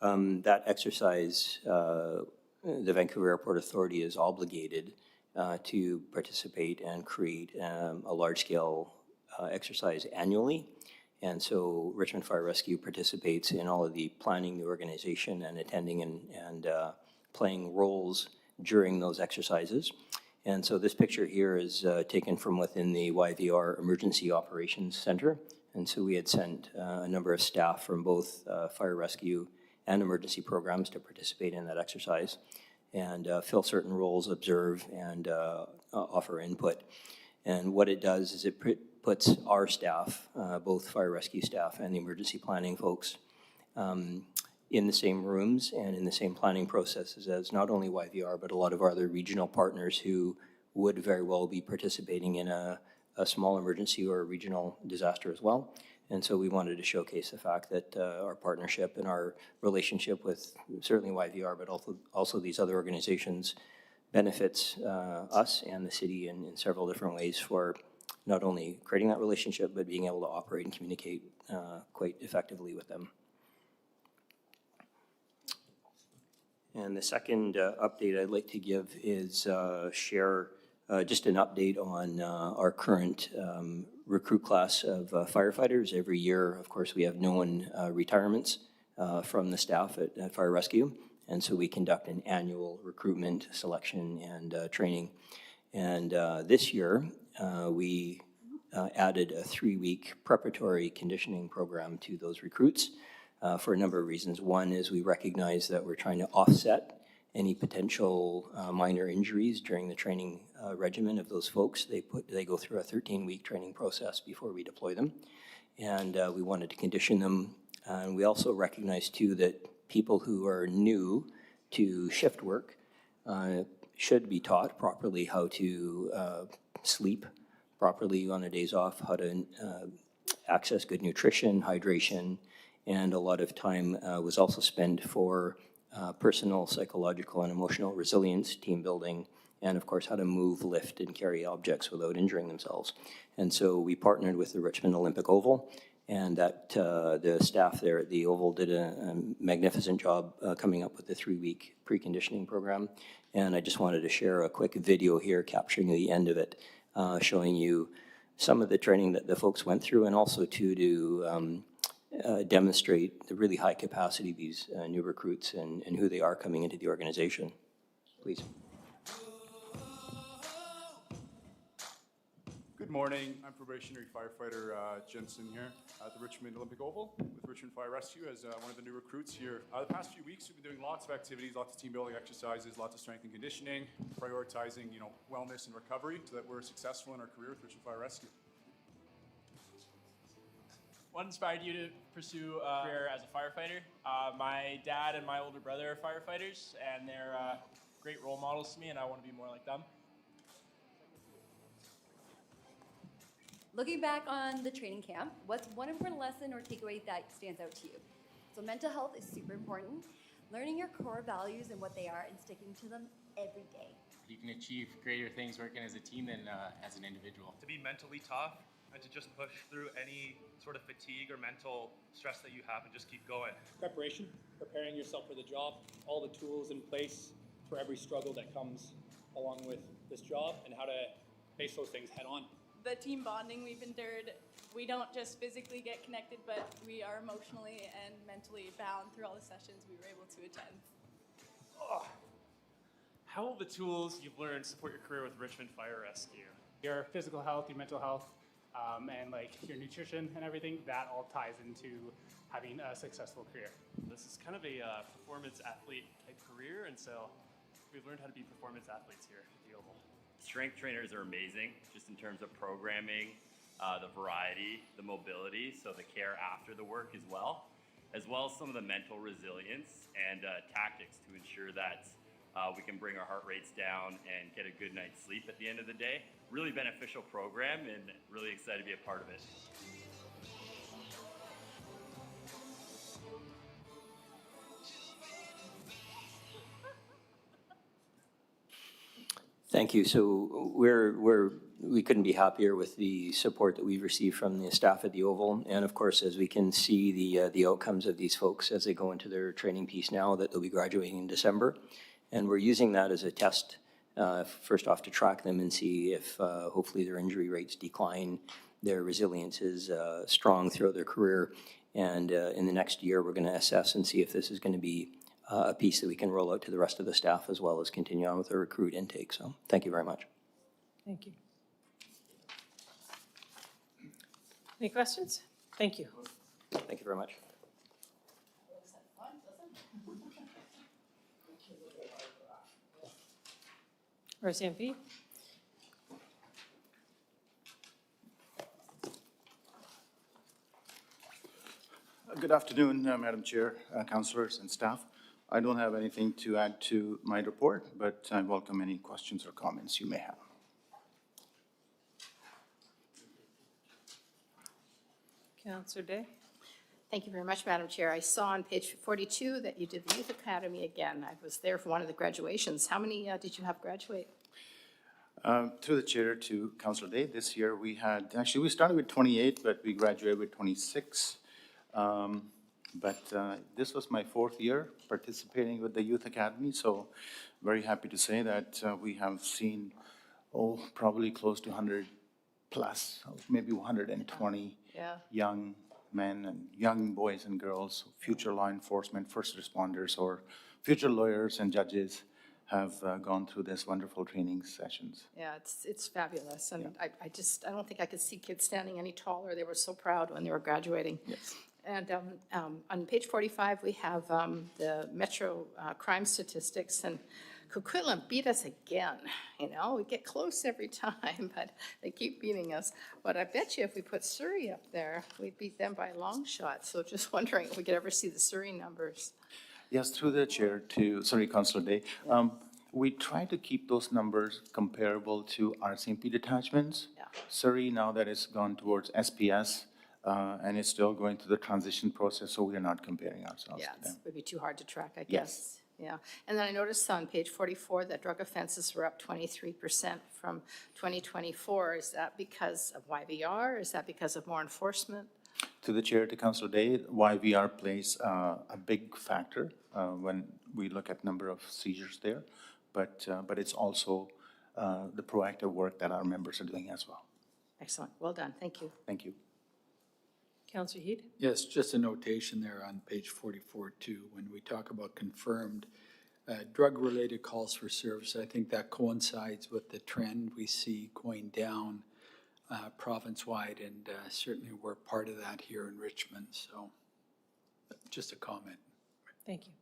That exercise, the Vancouver Airport Authority is obligated to participate and create a large-scale exercise annually. And so Richmond Fire Rescue participates in all of the planning, the organization, and attending and playing roles during those exercises. And so this picture here is taken from within the YVR Emergency Operations Center. And so we had sent a number of staff from both fire rescue and emergency programs to participate in that exercise and fill certain roles, observe, and offer input. And what it does is it puts our staff, both fire rescue staff and the emergency planning folks, in the same rooms and in the same planning processes as not only YVR, but a lot of our other regional partners who would very well be participating in a small emergency or a regional disaster as well. And so we wanted to showcase the fact that our partnership and our relationship with certainly YVR, but also these other organizations benefits us and the city in several different ways for not only creating that relationship, but being able to operate and communicate quite effectively with them. And the second update I'd like to give is share just an update on our current recruit class of firefighters. Every year, of course, we have known retirements from the staff at Fire Rescue. And so we conduct an annual recruitment, selection, and training. And this year, we added a 3-week preparatory conditioning program to those recruits for a number of reasons. One is we recognize that we're trying to offset any potential minor injuries during the training regimen of those folks. They go through a 13-week training process before we deploy them. And we wanted to condition them. And we also recognize, too, that people who are new to shift work should be taught properly how to sleep properly on their days off, how to access good nutrition, hydration, and a lot of time was also spent for personal, psychological, and emotional resilience, team building, and of course, how to move, lift, and carry objects without injuring themselves. And so we partnered with the Richmond Olympic Oval, and that the staff there at the Oval did a magnificent job coming up with the 3-week preconditioning program. And I just wanted to share a quick video here capturing the end of it, showing you some of the training that the folks went through, and also to demonstrate the really high capacity of these new recruits and who they are coming into the organization. Please. Good morning. I'm probationary firefighter Jensen here at the Richmond Olympic Oval with Richmond Fire Rescue as one of the new recruits here. The past few weeks we've been doing lots of activities, lots of team building exercises, lots of strength and conditioning, prioritizing wellness and recovery so that we're successful in our career with Richmond Fire Rescue. What inspired you to pursue a career as a firefighter? My dad and my older brother are firefighters, and they're great role models to me, and I want to be more like them. Looking back on the training camp, what's one important lesson or takeaway that stands out to you? So mental health is super important. Learning your core values and what they are and sticking to them every day. You can achieve greater things working as a team than as an individual. To be mentally tough and to just push through any sort of fatigue or mental stress that you have and just keep going. Preparation, preparing yourself for the job, all the tools in place for every struggle that comes along with this job, and how to face those things head on. The team bonding we've endured, we don't just physically get connected, but we are emotionally and mentally bound through all the sessions we were able to attend. How will the tools you've learned support your career with Richmond Fire Rescue? Your physical health, your mental health, and like your nutrition and everything, that all ties into having a successful career. This is kind of a performance athlete type career, and so we've learned how to be performance athletes here at the Oval. Strength trainers are amazing, just in terms of programming, the variety, the mobility, so the care after the work as well as some of the mental resilience and tactics to ensure that we can bring our heart rates down and get a good night's sleep at the end of the day. Really beneficial program, and really excited to be a part of it. Thank you. So we couldn't be happier with the support that we've received from the staff at the Oval. And of course, as we can see the outcomes of these folks as they go into their training piece now, that they'll be graduating in December. And we're using that as a test, first off, to track them and see if hopefully their injury rates decline, their resilience is strong throughout their career. And in the next year, we're going to assess and see if this is going to be a piece that we can roll out to the rest of the staff, as well as continue on with the recruit intake. So thank you very much. Thank you. Any questions? Thank you. Thank you very much. RCMP. Good afternoon, Madam Chair, councillors and staff. I don't have anything to add to my report, but I welcome any questions or comments you may have. Councillor Day. Thank you very much, Madam Chair. I saw on page 42 that you did the Youth Academy again. I was there for one of the graduations. How many did you have graduate? Through the chair to Councillor Day, this year we had, actually we started with 28, but we graduated with 26. This was my 4th year participating with the Youth Academy, so very happy to say that we have seen, probably close to 100 plus, maybe 120 young men and young boys and girls, future law enforcement, first responders, or future lawyers and judges have gone through this wonderful training sessions. Yeah, it's fabulous, and I don't think I could see kids standing any taller. They were so proud when they were graduating. Yes. And on page 45, we have the Metro crime statistics, and Coquitlam beat us again. You know, we get close every time, but they keep beating us. But I bet you if we put Surrey up there, we'd beat them by a long shot. So just wondering if we could ever see the Surrey numbers. Yes, through the chair to, sorry, Councillor Day. we try to keep those numbers comparable to RCMP detachments. Yeah. Surrey, now that it's gone towards SPS, and it's still going through the transition process, so we are not comparing ourselves Yeah, to them. it would be too hard to track, I Yes. guess. Yeah, and then I noticed on page 44 that drug offenses were up 23% from 2024. Is that because of YVR? Is that because of more enforcement? To the chair, to Councilor Day, YVR plays a big factor when we look at number of seizures there, but it's also the proactive work that our members are doing as well. Excellent, well done, thank you. Thank you. Councillor Heed? Yes, just a notation there on page 44 too, when we talk about confirmed drug-related calls for service, I think that coincides with the trend we see going down province-wide, and certainly we're part of that here in Richmond, so just a comment. Thank you.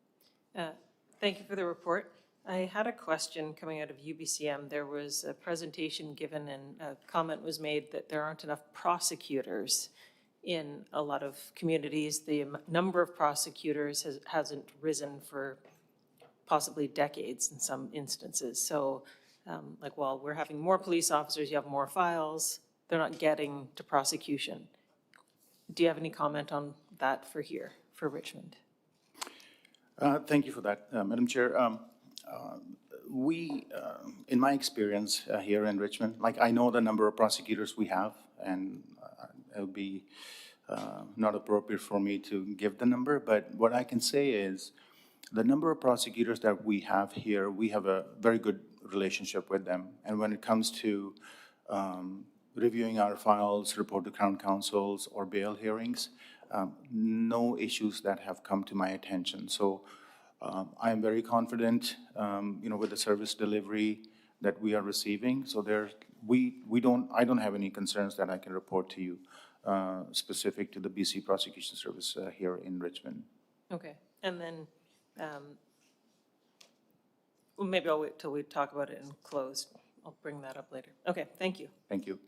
Thank you for the report. I had a question coming out of UBCM. There was a presentation given and a comment was made that there aren't enough prosecutors in a lot of communities. The number of prosecutors hasn't risen for possibly decades in some instances. So like while we're having more police officers, you have more files, they're not getting to prosecution. Do you have any comment on that for here, for Richmond? Thank you for that, Madam Chair. In my experience here in Richmond, like I know the number of prosecutors we have, and it'll be not appropriate for me to give the number, but what I can say is the number of prosecutors that we have here, we have a very good relationship with them. And when it comes to reviewing our files, report to Crown Councils or bail hearings, no issues that have come to my attention. So I am very confident, with the service delivery that we are receiving. So I don't have any concerns that I can report to you specific to the BC Prosecution Service here in Richmond. Okay, and then well, maybe I'll wait till we talk about it in closed. I'll bring that up later. Okay, thank you. Thank you.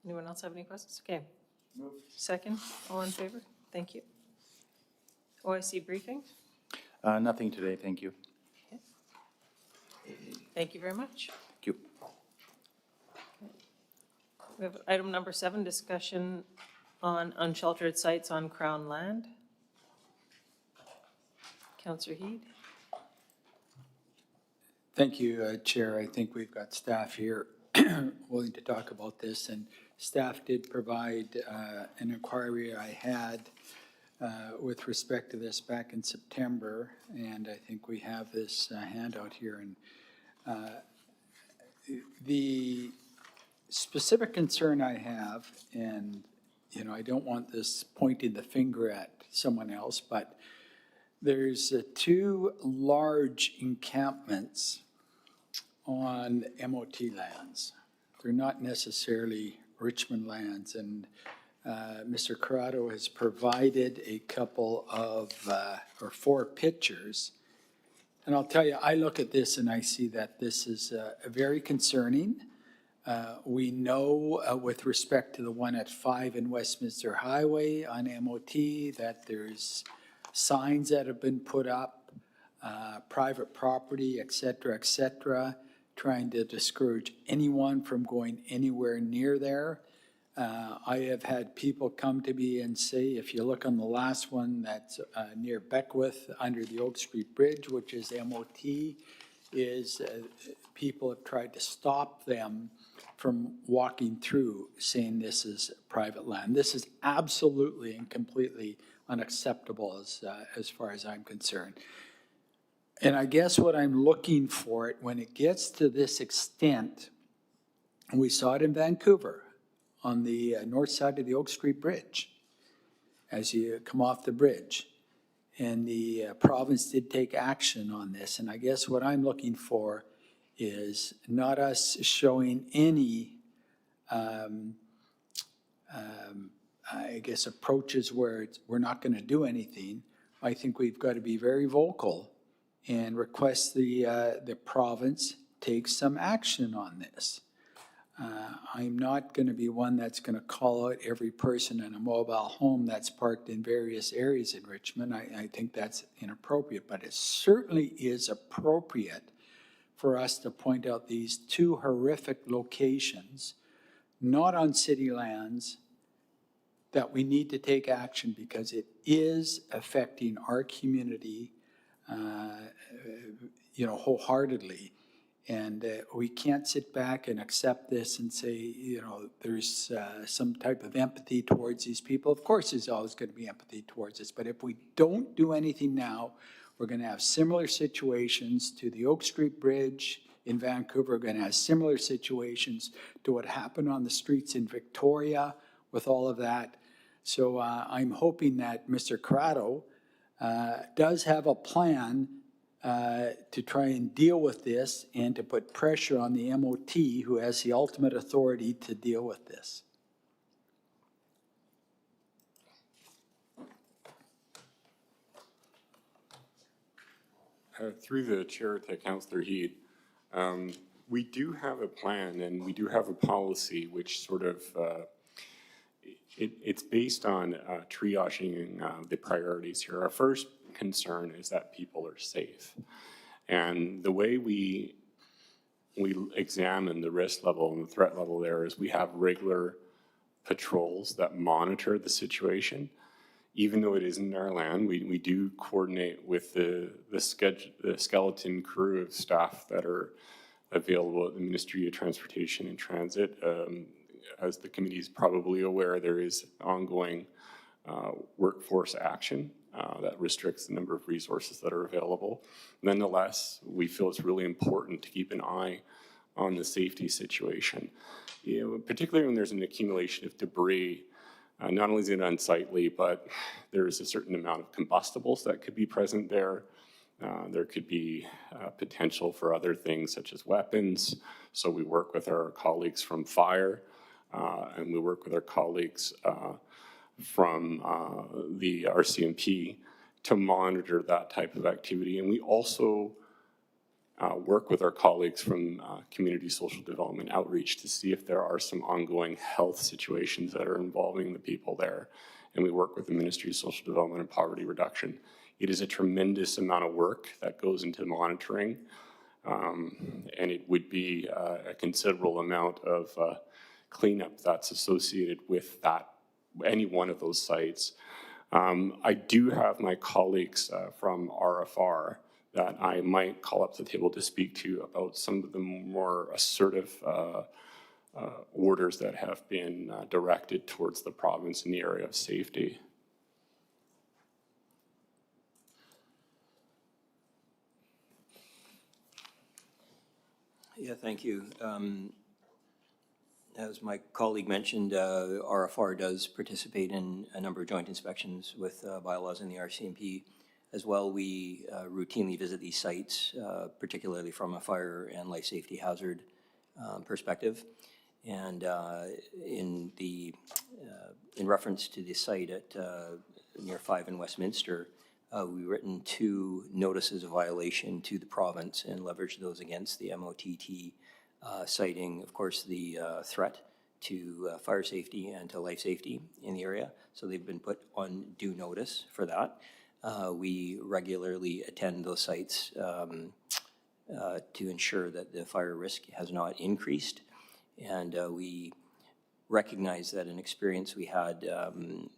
Anyone else have any questions? Okay. Second, all in favor? Thank you. OIC briefing? Nothing today, thank you. Thank you very much. Thank you. We have item number 7, discussion on unsheltered sites on Crown land. Councillor Heed? Thank you, Chair. I think we've got staff here willing to talk about this, and staff did provide an inquiry I had with respect to this back in September, and I think we have this handout here. And the specific concern I have, and I don't want this pointing the finger at someone else, but there's 2 large encampments on MOT lands. They're not necessarily Richmond lands, and Mr. Corrado has provided a couple of, or 4 pictures. And I'll tell you, I look at this and I see that this is very concerning. We know with respect to the one at 5 in Westminster Highway on MOT that there's signs that have been put up, private property, et cetera, trying to discourage anyone from going anywhere near there. I have had people come to me and say, if you look on the last one that's near Beckwith under the Oak Street Bridge, which is MOT, is people have tried to stop them from walking through, saying this is private land. This is absolutely and completely unacceptable as far as I'm concerned. And I guess what I'm looking for it when it gets to this extent, and we saw it in Vancouver on the north side of the Oak Street Bridge as you come off the bridge. And the province did take action on this. And I guess what I'm looking for is not us showing any, I guess, approaches where we're not going to do anything. I think we've got to be very vocal and request the province take some action on this. I'm not going to be one that's going to call out every person in a mobile home that's parked in various areas in Richmond. I think that's inappropriate, but it certainly is appropriate for us to point out these two horrific locations, not on city lands, that we need to take action because it is affecting our community, wholeheartedly. And we can't sit back and accept this and say, there's some type of empathy towards these people. Of course, there's always going to be empathy towards us, but if we don't do anything now, we're going to have similar situations to the Oak Street Bridge in Vancouver. We're going to have similar situations to what happened on the streets in Victoria with all of that. So I'm hoping that Mr. Corrado does have a plan to try and deal with this and to put pressure on the MOT, who has the ultimate authority to deal with this. Through the chair to Councillor Heed, we do have a plan and we do have a policy which sort of, it's based on triaging the priorities here. Our first concern is that people are safe. And the way we examine the risk level and the threat level there is we have regular patrols that monitor the situation. Even though it isn't our land, we do coordinate with the skeleton crew of staff that are available at the Ministry of Transportation and Transit. As the committee is probably aware, there is ongoing workforce action that restricts the number of resources that are available. Nonetheless, we feel it's really important to keep an eye on the safety situation. Particularly when there's an accumulation of debris. Not only is it unsightly, but there is a certain amount of combustibles that could be present there. There could be potential for other things such as weapons. So we work with our colleagues from fire and we work with our colleagues from the RCMP to monitor that type of activity. And we also work with our colleagues from Community Social Development Outreach to see if there are some ongoing health situations that are involving the people there. And we work with the Ministry of Social Development and Poverty Reduction. It is a tremendous amount of work that goes into monitoring, and it would be a considerable amount of cleanup that's associated with that, any one of those sites. I do have my colleagues from RFR that I might call up to the table to speak to about some of the more assertive orders that have been directed towards the province in the area of safety. Yeah, thank you. As my colleague mentioned, RFR does participate in a number of joint inspections with bylaws in the RCMP. As well, we routinely visit these sites, particularly from a fire and life safety hazard perspective. And in reference to the site at near 5 in Westminster, we've written 2 notices of violation to the province and leveraged those against the MOTT, citing, of course, the threat to fire safety and to life safety in the area. So they've been put on due notice for that. We regularly attend those sites to ensure that the fire risk has not increased. And we recognize that an experience we had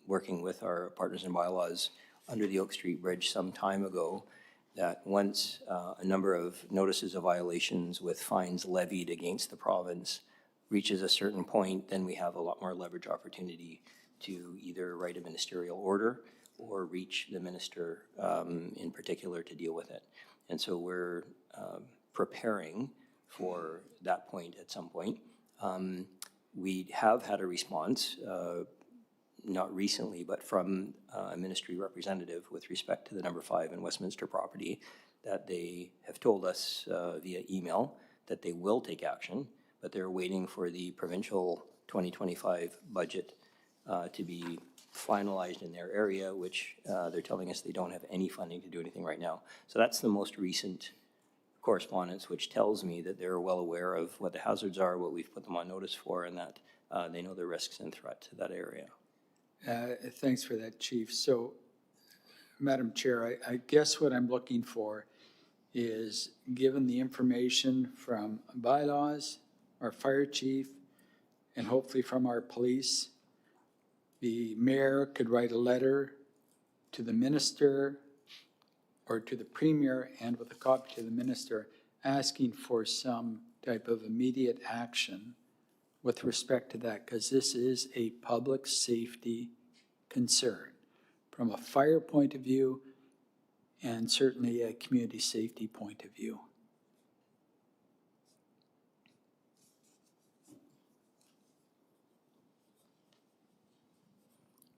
working with our partners in bylaws under the Oak Street Bridge some time ago, that once a number of notices of violations with fines levied against the province reaches a certain point, then we have a lot more leverage opportunity to either write a ministerial order or reach the minister in particular to deal with it. And so we're preparing for that point at some point. We have had a response, not recently, but from a ministry representative with respect to the number 5 in Westminster property, that they have told us via email that they will take action, but they're waiting for the provincial 2025 budget to be finalized in their area, which they're telling us they don't have any funding to do anything right now. So that's the most recent correspondence, which tells me that they're well aware of what the hazards are, what we've put them on notice for, and that they know the risks and threat to that area. Thanks for that, Chief. So, Madam Chair, I guess what I'm looking for is, given the information from bylaws, our fire chief, and hopefully from our police, the mayor could write a letter to the minister or to the premier and with a copy to the minister asking for some type of immediate action with respect to that, because this is a public safety concern from a fire point of view and certainly a community safety point of view.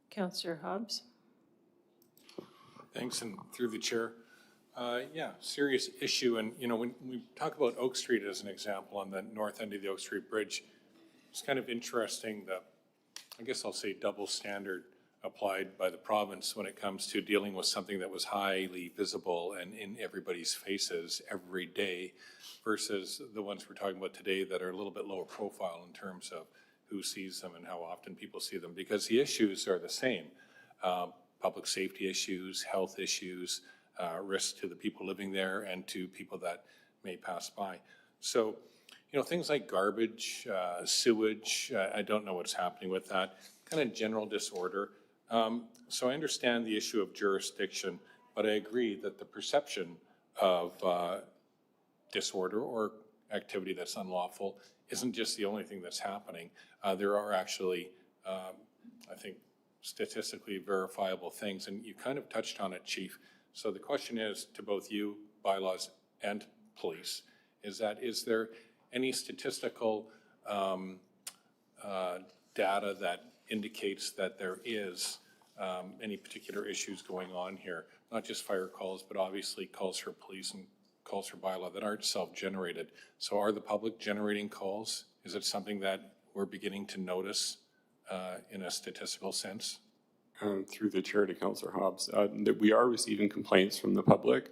Councillor Hobbs? Thanks, and through the chair. Yeah, serious issue. And, you know, when we talk about Oak Street as an example on the north end of the Oak Street Bridge, it's kind of interesting that, I guess I'll say, double standard applied by the province when it comes to dealing with something that was highly visible and in everybody's faces every day versus the ones we're talking about today that are a little bit lower profile in terms of who sees them and how often people see them, because the issues are the same. Public safety issues, health issues, risk to the people living there and to people that may pass by. So, you know, things like garbage, sewage, I don't know what's happening with that, kind of general disorder. So I understand the issue of jurisdiction, but I agree that the perception of disorder or activity that's unlawful isn't just the only thing that's happening. There are actually, I think, statistically verifiable things, and you kind of touched on it, Chief. So the question is to both you, bylaws, and police, is there any statistical data that indicates that there is any particular issues going on here? Not just fire calls, but obviously calls for police and calls for bylaw that aren't self-generated. So are the public generating calls? Is it something that we're beginning to notice in a statistical sense? Through the chair to Councillor Hobbs, that we are receiving complaints from the public.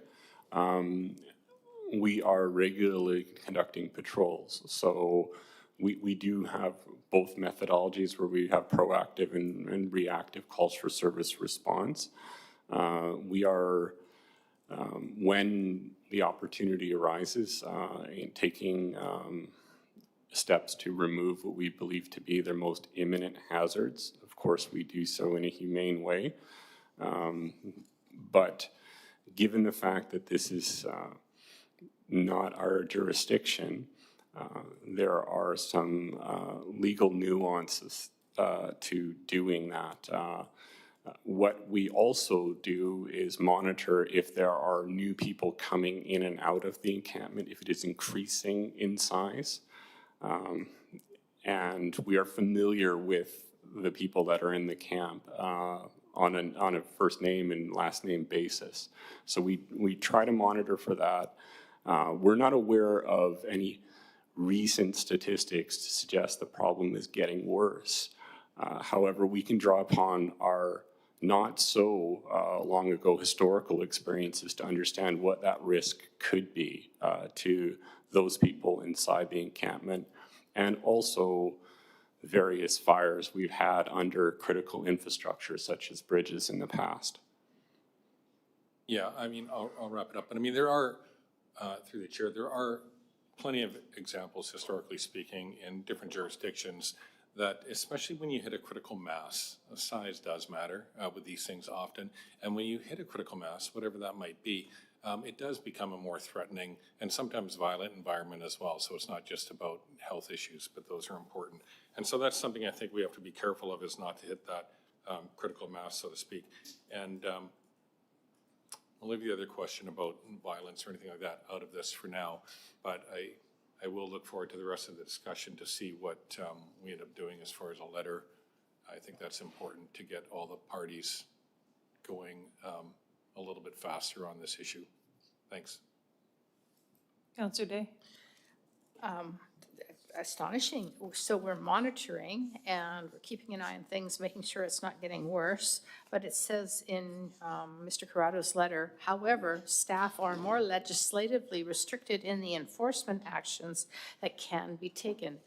We are regularly conducting patrols. So we do have both methodologies where we have proactive and reactive calls for service response. We are, when the opportunity arises, in taking steps to remove what we believe to be their most imminent hazards. Of course, we do so in a humane way. But given the fact that this is not our jurisdiction, there are some legal nuances to doing that. What we also do is monitor if there are new people coming in and out of the encampment, if it is increasing in size. And we are familiar with the people that are in the camp on a first name and last name basis. So we try to monitor for that. We're not aware of any recent statistics to suggest the problem is getting worse. However, we can draw upon our not so long ago historical experiences to understand what that risk could be to those people inside the encampment, and also various fires we've had under critical infrastructure such as bridges in the past. Yeah, I mean, I'll wrap it up. But I mean, there are, through the chair, there are plenty of examples, historically speaking, in different jurisdictions that, especially when you hit a critical mass, size does matter with these things often. And when you hit a critical mass, whatever that might be, it does become a more threatening and sometimes violent environment as well. So it's not just about health issues, but those are important. And so that's something I think we have to be careful of, is not to hit that critical mass, so to speak. And I'll leave the other question about violence or anything like that out of this for now, but I will look forward to the rest of the discussion to see what we end up doing as far as a letter. I think that's important to get all the parties going a little bit faster on this issue. Thanks. Councillor Day? Astonishing. So we're monitoring and we're keeping an eye on things, making sure it's not getting worse. But it says in Mr. Corrado's letter, however, staff are more legislatively restricted in the enforcement actions that can be taken.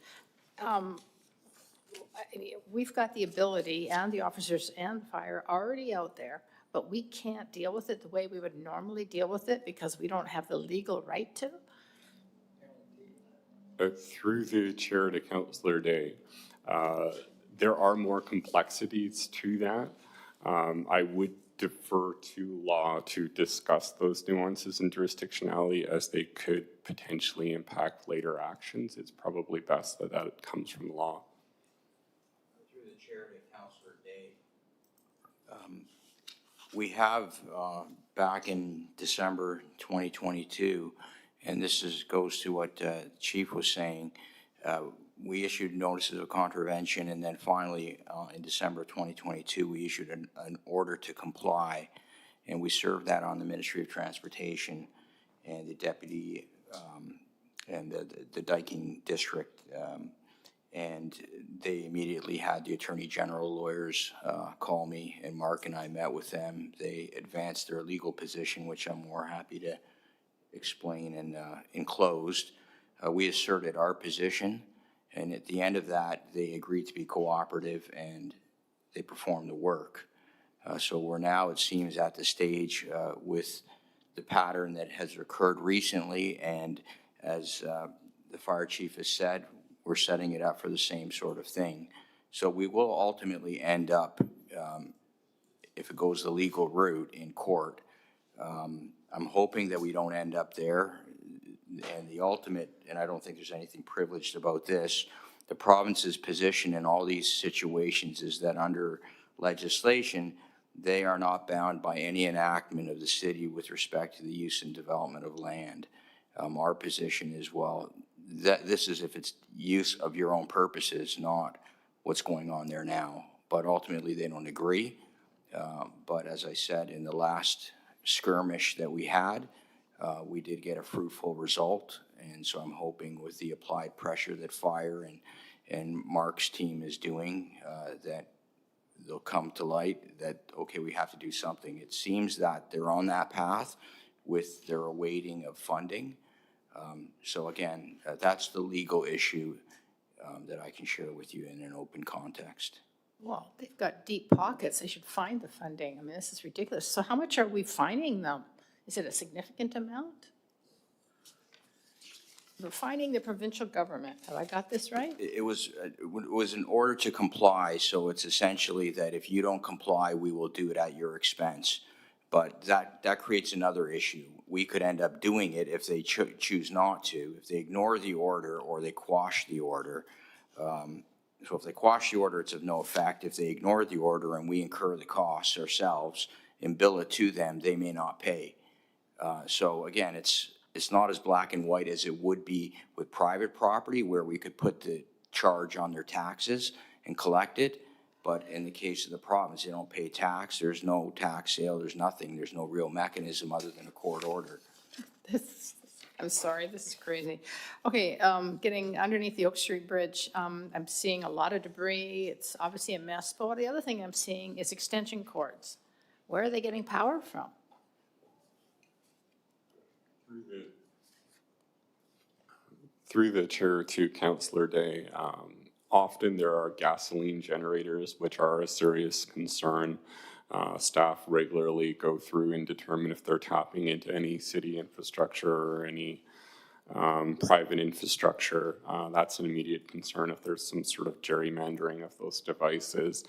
We've got the ability, and the officers and fire already out there, but we can't deal with it the way we would normally deal with it because we don't have the legal right to? Through the chair to Councillor Day, there are more complexities to that. I would defer to law to discuss those nuances and jurisdictionality as they could potentially impact later actions. It's probably best that that comes from law. Through the chair to Councillor Day, we have back in December 2022, and this goes to what Chief was saying, we issued notices of contravention, and then finally, in December 2022, we issued an order to comply, and we served that on the Ministry of Transportation and the deputy and the Diking District, and they immediately had the Attorney General lawyers call me, and Mark and I met with them. They advanced their legal position, which I'm more happy to explain and enclosed. We asserted our position. And at the end of that, they agreed to be cooperative and they performed the work. So we're now, it seems, at the stage with the pattern that has occurred recently. And as the fire chief has said, we're setting it up for the same sort of thing. So we will ultimately end up, if it goes the legal route, in court. I'm hoping that we don't end up there. And the ultimate, and I don't think there's anything privileged about this, the province's position in all these situations is that under legislation, they are not bound by any enactment of the city with respect to the use and development of land. Our position is, well, that this is if it's use of your own purposes, not what's going on there now. But ultimately, they don't agree. But as I said, in the last skirmish that we had, we did get a fruitful result, and so I'm hoping with the applied pressure that Fire and Mark's team is doing, that they'll come to light that, okay, we have to do something. It seems that they're on that path with their awaiting of funding. So again, that's the legal issue that I can share with you in an open context. Well, they've got deep pockets. They should find the funding. I mean, this is ridiculous. So how much are we fining them? Is it a significant amount? We're fining the provincial government. Have I got this right? It was in order to comply, so it's essentially that if you don't comply, we will do it at your expense. But that creates another issue. We could end up doing it if they choose not to, if they ignore the order or they quash the order. So if they quash the order, it's of no effect. If they ignore the order and we incur the costs ourselves and bill it to them, they may not pay. So again, it's not as black and white as it would be with private property where we could put the charge on their taxes and collect it. But in the case of the province, they don't pay tax. There's no tax sale. There's nothing. There's no real mechanism other than a court order. I'm sorry, this is crazy. Okay, getting underneath the Oak Street Bridge, I'm seeing a lot of debris. It's obviously a mess. But the other thing I'm seeing is extension cords. Where are they getting power from? Through the chair to Councillor Day, often there are gasoline generators, which are a serious concern. Staff regularly go through and determine if they're tapping into any city infrastructure or any private infrastructure. That's an immediate concern if there's some sort of gerrymandering of those devices.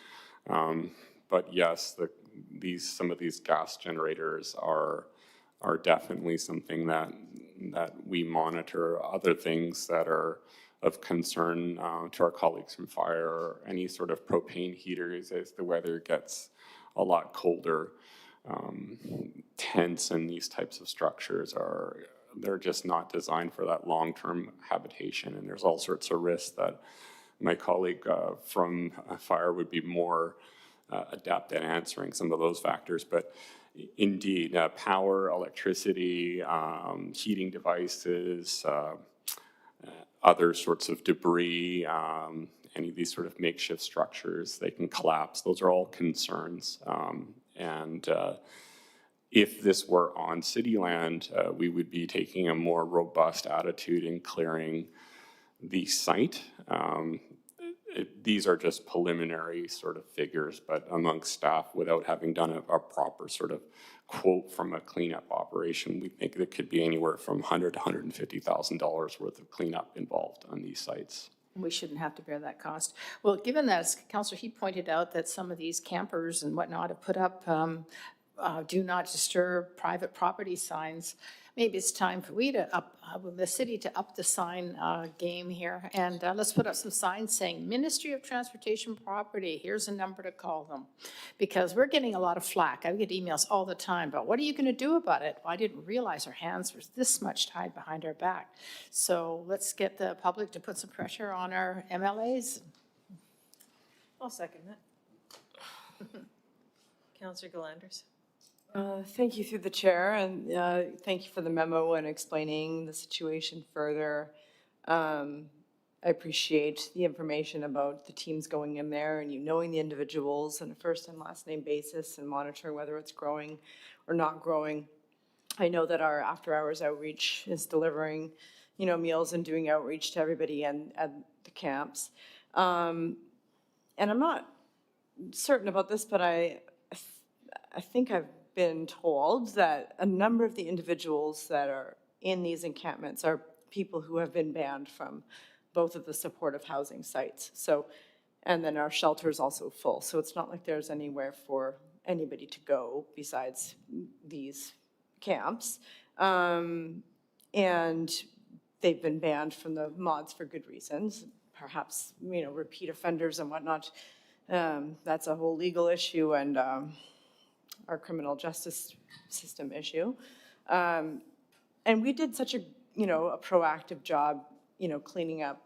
But yes, some of these gas generators are definitely something that we monitor. Other things that are of concern to our colleagues from Fire or any sort of propane heaters as the weather gets a lot colder. Tents and these types of structures they're just not designed for that long-term habitation, and there's all sorts of risks that my colleague from Fire would be more adept at answering some of those factors. But indeed, power, electricity, heating devices, other sorts of debris, any of these sort of makeshift structures, they can collapse. Those are all concerns. If this were on city land, we would be taking a more robust attitude in clearing the site. these are just preliminary sort of figures, but amongst staff, without having done a proper sort of quote from a cleanup operation, we think it could be anywhere from $100,000 to $150,000 worth of cleanup involved on these sites. We shouldn't have to bear that cost. Well, given that, as Councillor Heap pointed out, that some of these campers and whatnot have put up do not disturb private property signs, maybe it's time for the city to up the sign game here. And let's put up some signs saying, Ministry of Transportation Property, here's a number to call them. Because we're getting a lot of flack. I get emails all the time, but what are you going to do about it? Well, I didn't realize our hands were this much tied behind our back. So let's get the public to put some pressure on our MLAs. I'll second that. Councillor Galanders. Thank you through the chair, and thank you for the memo and explaining the situation further. I appreciate the information about the teams going in there and you knowing the individuals on a first and last name basis and monitoring whether it's growing or not growing. I know that our after hours outreach is delivering, meals and doing outreach to everybody at the camps. And I'm not certain about this, but I think I've been told that a number of the individuals that are in these encampments are people who have been banned from both of the supportive housing sites. So, and then our shelter is also full. So it's not like there's anywhere for anybody to go besides these camps. And they've been banned from the mods for good reasons, perhaps, repeat offenders and whatnot. That's a whole legal issue and our criminal justice system issue. And we did such a proactive job, cleaning up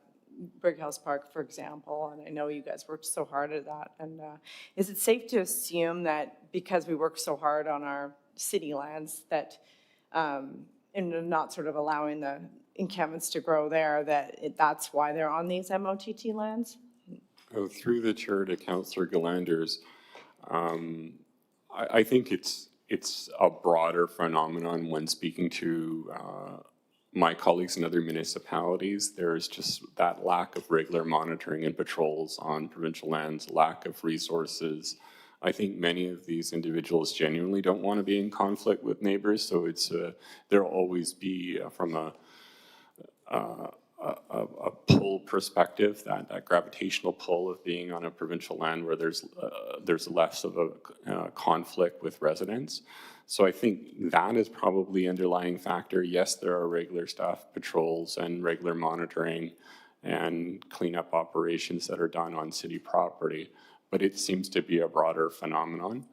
Brighouse Park, for example, and I know you guys worked so hard at that. And is it safe to assume that because we work so hard on our city lands that, and not sort of allowing the encampments to grow there, that's why they're on these MOTT lands? Through the chair to Councillor Galanders, I think it's a broader phenomenon when speaking to my colleagues in other municipalities. There's just that lack of regular monitoring and patrols on provincial lands, lack of resources. I think many of these individuals genuinely don't want to be in conflict with neighbors, so there'll always be from a pull perspective, that gravitational pull of being on a provincial land where there's less of a conflict with residents. So I think that is probably the underlying factor. Yes, there are regular staff patrols and regular monitoring and cleanup operations that are done on city property, but it seems to be a broader phenomenon.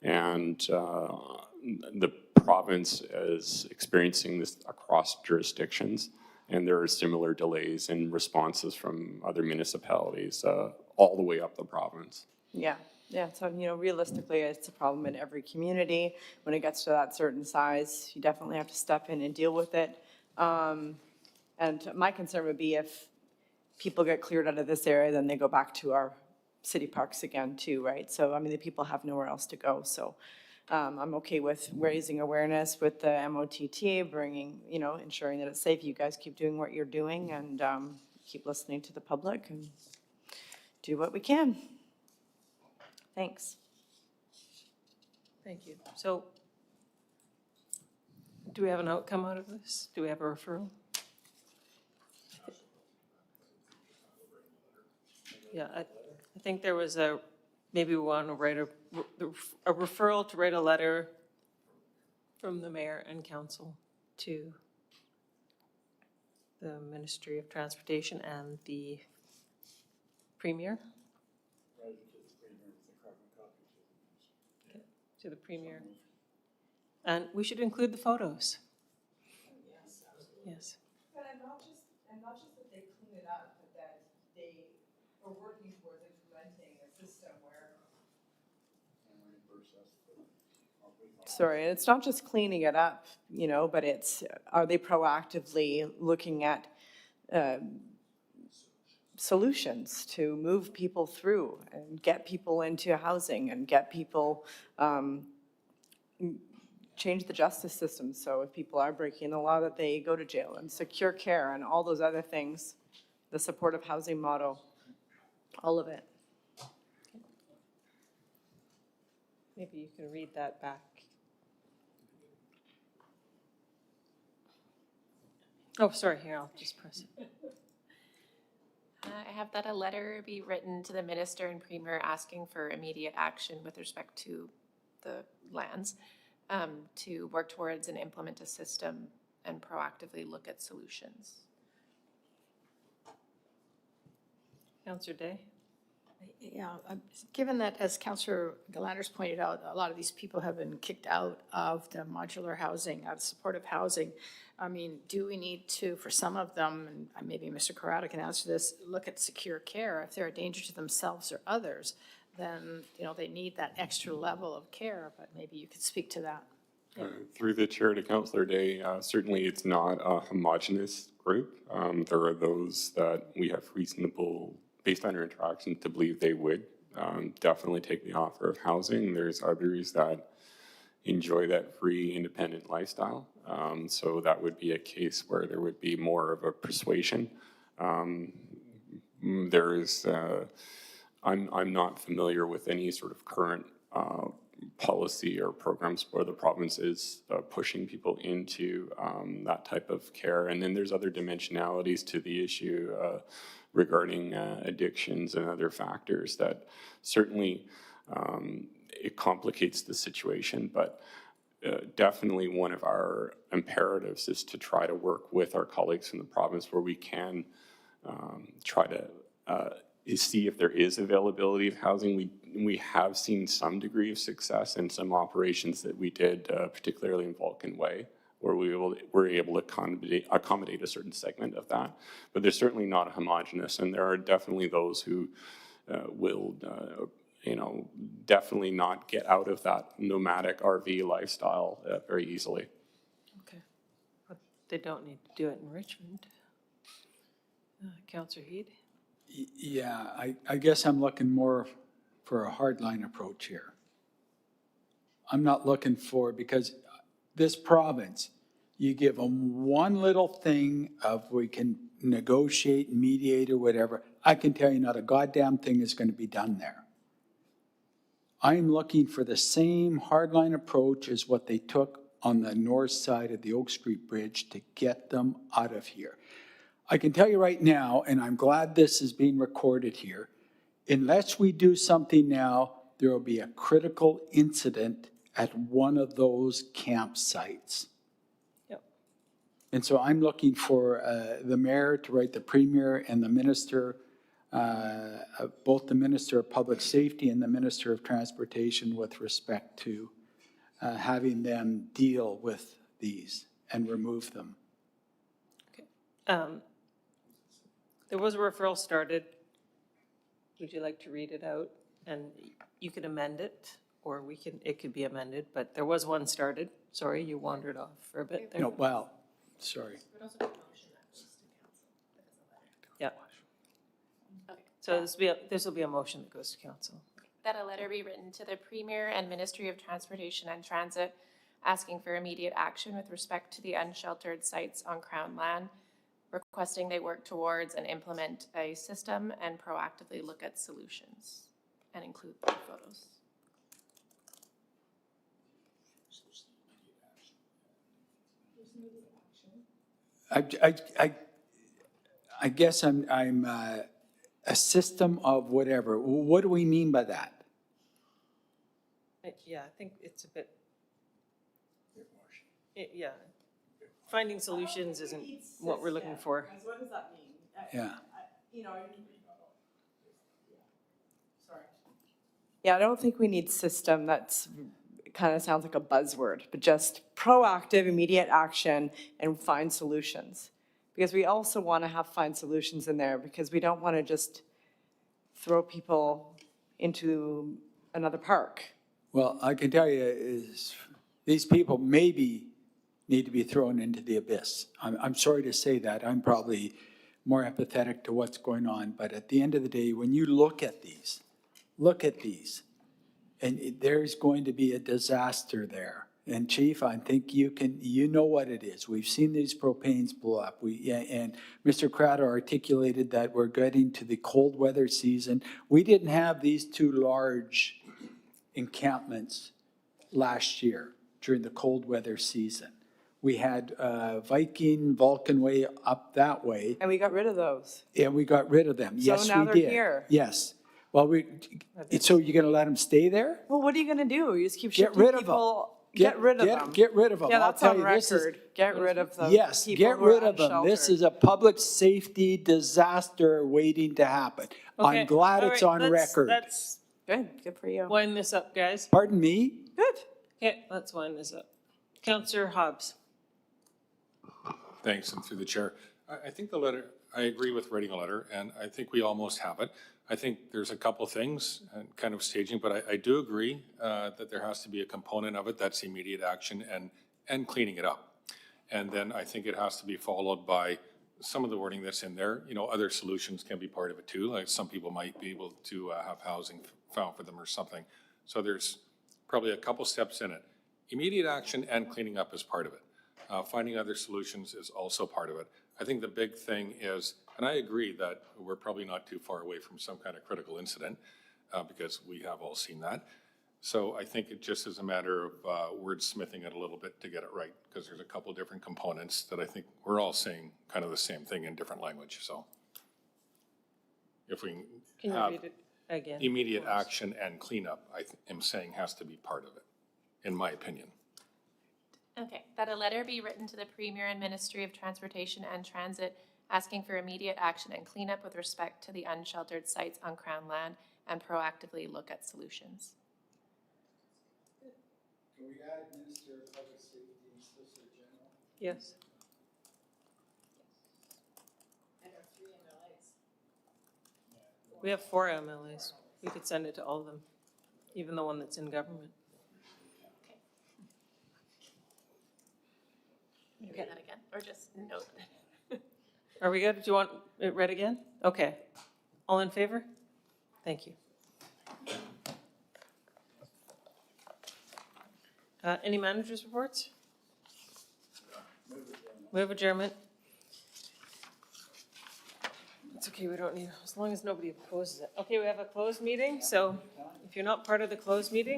And the province is experiencing this across jurisdictions. And there are similar delays in responses from other municipalities all the way up the province. Yeah. So, realistically, it's a problem in every community. When it gets to that certain size, you definitely have to step in and deal with it. And my concern would be if people get cleared out of this area, then they go back to our city parks again too, right? So, the people have nowhere else to go. So I'm okay with raising awareness with the MOTT, bringing, ensuring that it's safe. You guys keep doing what you're doing and keep listening to the public and do what we can. Thanks. Thank you. So do we have an outcome out of this? Do we have a referral? Yeah, I think there was maybe we want to write a referral to write a letter from the mayor and council to the Ministry of Transportation and the Premier. To the Premier. And we should include the photos. Yes. But I'm not just that they clean it up, but that they are working towards implementing a system where. Sorry, and it's not just cleaning it up, but are they proactively looking at solutions to move people through and get people into housing and get people, change the justice system so if people are breaking the law that they go to jail, and secure care and all those other things, the supportive housing model. All of it. Maybe you can read that back. Oh, sorry, here, I'll just press it. I have that a letter be written to the minister and premier asking for immediate action with respect to the lands, to work towards and implement a system and proactively look at solutions. Councillor Day? Yeah, given that, as Councillor Galanders pointed out, a lot of these people have been kicked out of the modular housing, out of supportive housing. I mean, do we need to, for some of them, and maybe Mr. Corrado can answer this, look at secure care? If they're a danger to themselves or others, then, you know, they need that extra level of care, but maybe you could speak to that. Through the chair to Councillor Day, certainly it's not a homogenous group. There are those that we have reasonable, based on our interactions, to believe they would definitely take the offer of housing. There's others that enjoy that free, independent lifestyle. So that would be a case where there would be more of a persuasion. There is, I'm not familiar with any sort of current policy or programs where the province is pushing people into that type of care. And then there's other dimensionalities to the issue regarding addictions and other factors that certainly it complicates the situation, but definitely one of our imperatives is to try to work with our colleagues in the province where we can try to see if there is availability of housing. We have seen some degree of success in some operations that we did, particularly in Vulcan Way, where we were able to accommodate a certain segment of that. But they're certainly not homogenous, and there are definitely those who will definitely not get out of that nomadic RV lifestyle very easily. Okay. But they don't need to do it in Richmond. Councillor Heed? Yeah, I guess I'm looking more for a hardline approach here. I'm not looking for, because this province, you give them one little thing of we can negotiate, mediate or whatever. I can tell you not a goddamn thing is going to be done there. I'm looking for the same hardline approach as what they took on the north side of the Oak Street Bridge to get them out of here. I can tell you right now, and I'm glad this is being recorded here, unless we do something now, there will be a critical incident at one of those campsites. Yep. And so I'm looking for the mayor to write the premier and the minister, both the Minister of Public Safety and the Minister of Transportation with respect to having them deal with these and remove them. There was a referral started. Would you like to read it out? And you could amend it, or it could be amended, but there was one started. Sorry, you wandered off for a bit there. No, well, sorry. Yeah. So this will be a motion that goes to council. That a letter be written to the Premier and Ministry of Transportation and Transit asking for immediate action with respect to the unsheltered sites on Crown land, requesting they work towards and implement a system and proactively look at solutions and include the photos. I guess I'm a system of whatever. What do we mean by that? Yeah, I think it's a bit. Yeah. Finding solutions isn't what we're looking for. What does that mean? Yeah. Sorry. Yeah, I don't think we need system. That's kind of sounds like a buzzword, but just proactive, immediate action and find solutions. Because we also want to find solutions in there, because we don't want to just throw people into another park. Well, I can tell you is these people maybe need to be thrown into the abyss. I'm sorry to say that. I'm probably more empathetic to what's going on. But at the end of the day, when you look at these, and there's going to be a disaster there. And Chief, I think you know what it is. We've seen these propanes blow up. And Mr. Crowder articulated that we're getting to the cold weather season. We didn't have these two large encampments last year during the cold weather season. We had Viking, Vulcan Way up that way, And we got rid of those. and we got rid of them. So Yes, now we they're did. here. Yes. Well, so you're going to let them stay there? Well, what are you gonna do? You just keep Get shifting rid of them. people? Get rid of them. Get rid of them. Yeah, I'll that's tell on you, this is- record. Get rid of the Yes, people get who are rid of them. This unsheltered. is a public safety disaster waiting to happen. Okay, I'm glad all it's right, on record. Let's Good for you. wind this up, guys. Pardon me? Good. Okay, let's wind this up. Councillor Hobbs. Thanks, and through the chair. I think the letter, I agree with writing a letter, and I think we almost have it. I think there's a couple things and kind of staging, but I do agree that there has to be a component of it that's immediate action and cleaning it up. And then I think it has to be followed by some of the wording that's in there. You know, other solutions can be part of it too. Like some people might be able to have housing found for them or something. So there's probably a couple steps in it. Immediate action and cleaning up is part of it. Finding other solutions is also part of it. I think the big thing is, and I agree that we're probably not too far away from some kind of critical incident because we have all seen that. So I think it just is a matter of wordsmithing it a little bit to get it right, because there's a couple different components that I think we're all saying kind of the same thing in different language. So if we Can you have read it again? immediate action and cleanup, I am saying has to be part of it, in my opinion. Okay, that a letter be written to the Premier and Ministry of Transportation and Transit asking for immediate action and cleanup with respect to the unsheltered sites on Crown land and proactively look at solutions. Can we add Minister of Public Safety and Solicitor General? Yes. We have 4 MLAs. We could send it to all of them, even the one that's in government. Can you read that again, or just note? Are we good? Do you want it read again? Okay. All in favor? Thank you. Any managers' reports? Move adjournment. It's okay, we don't need, as long as nobody opposes it. Okay, we have a closed meeting, so if you're not part of the closed meeting,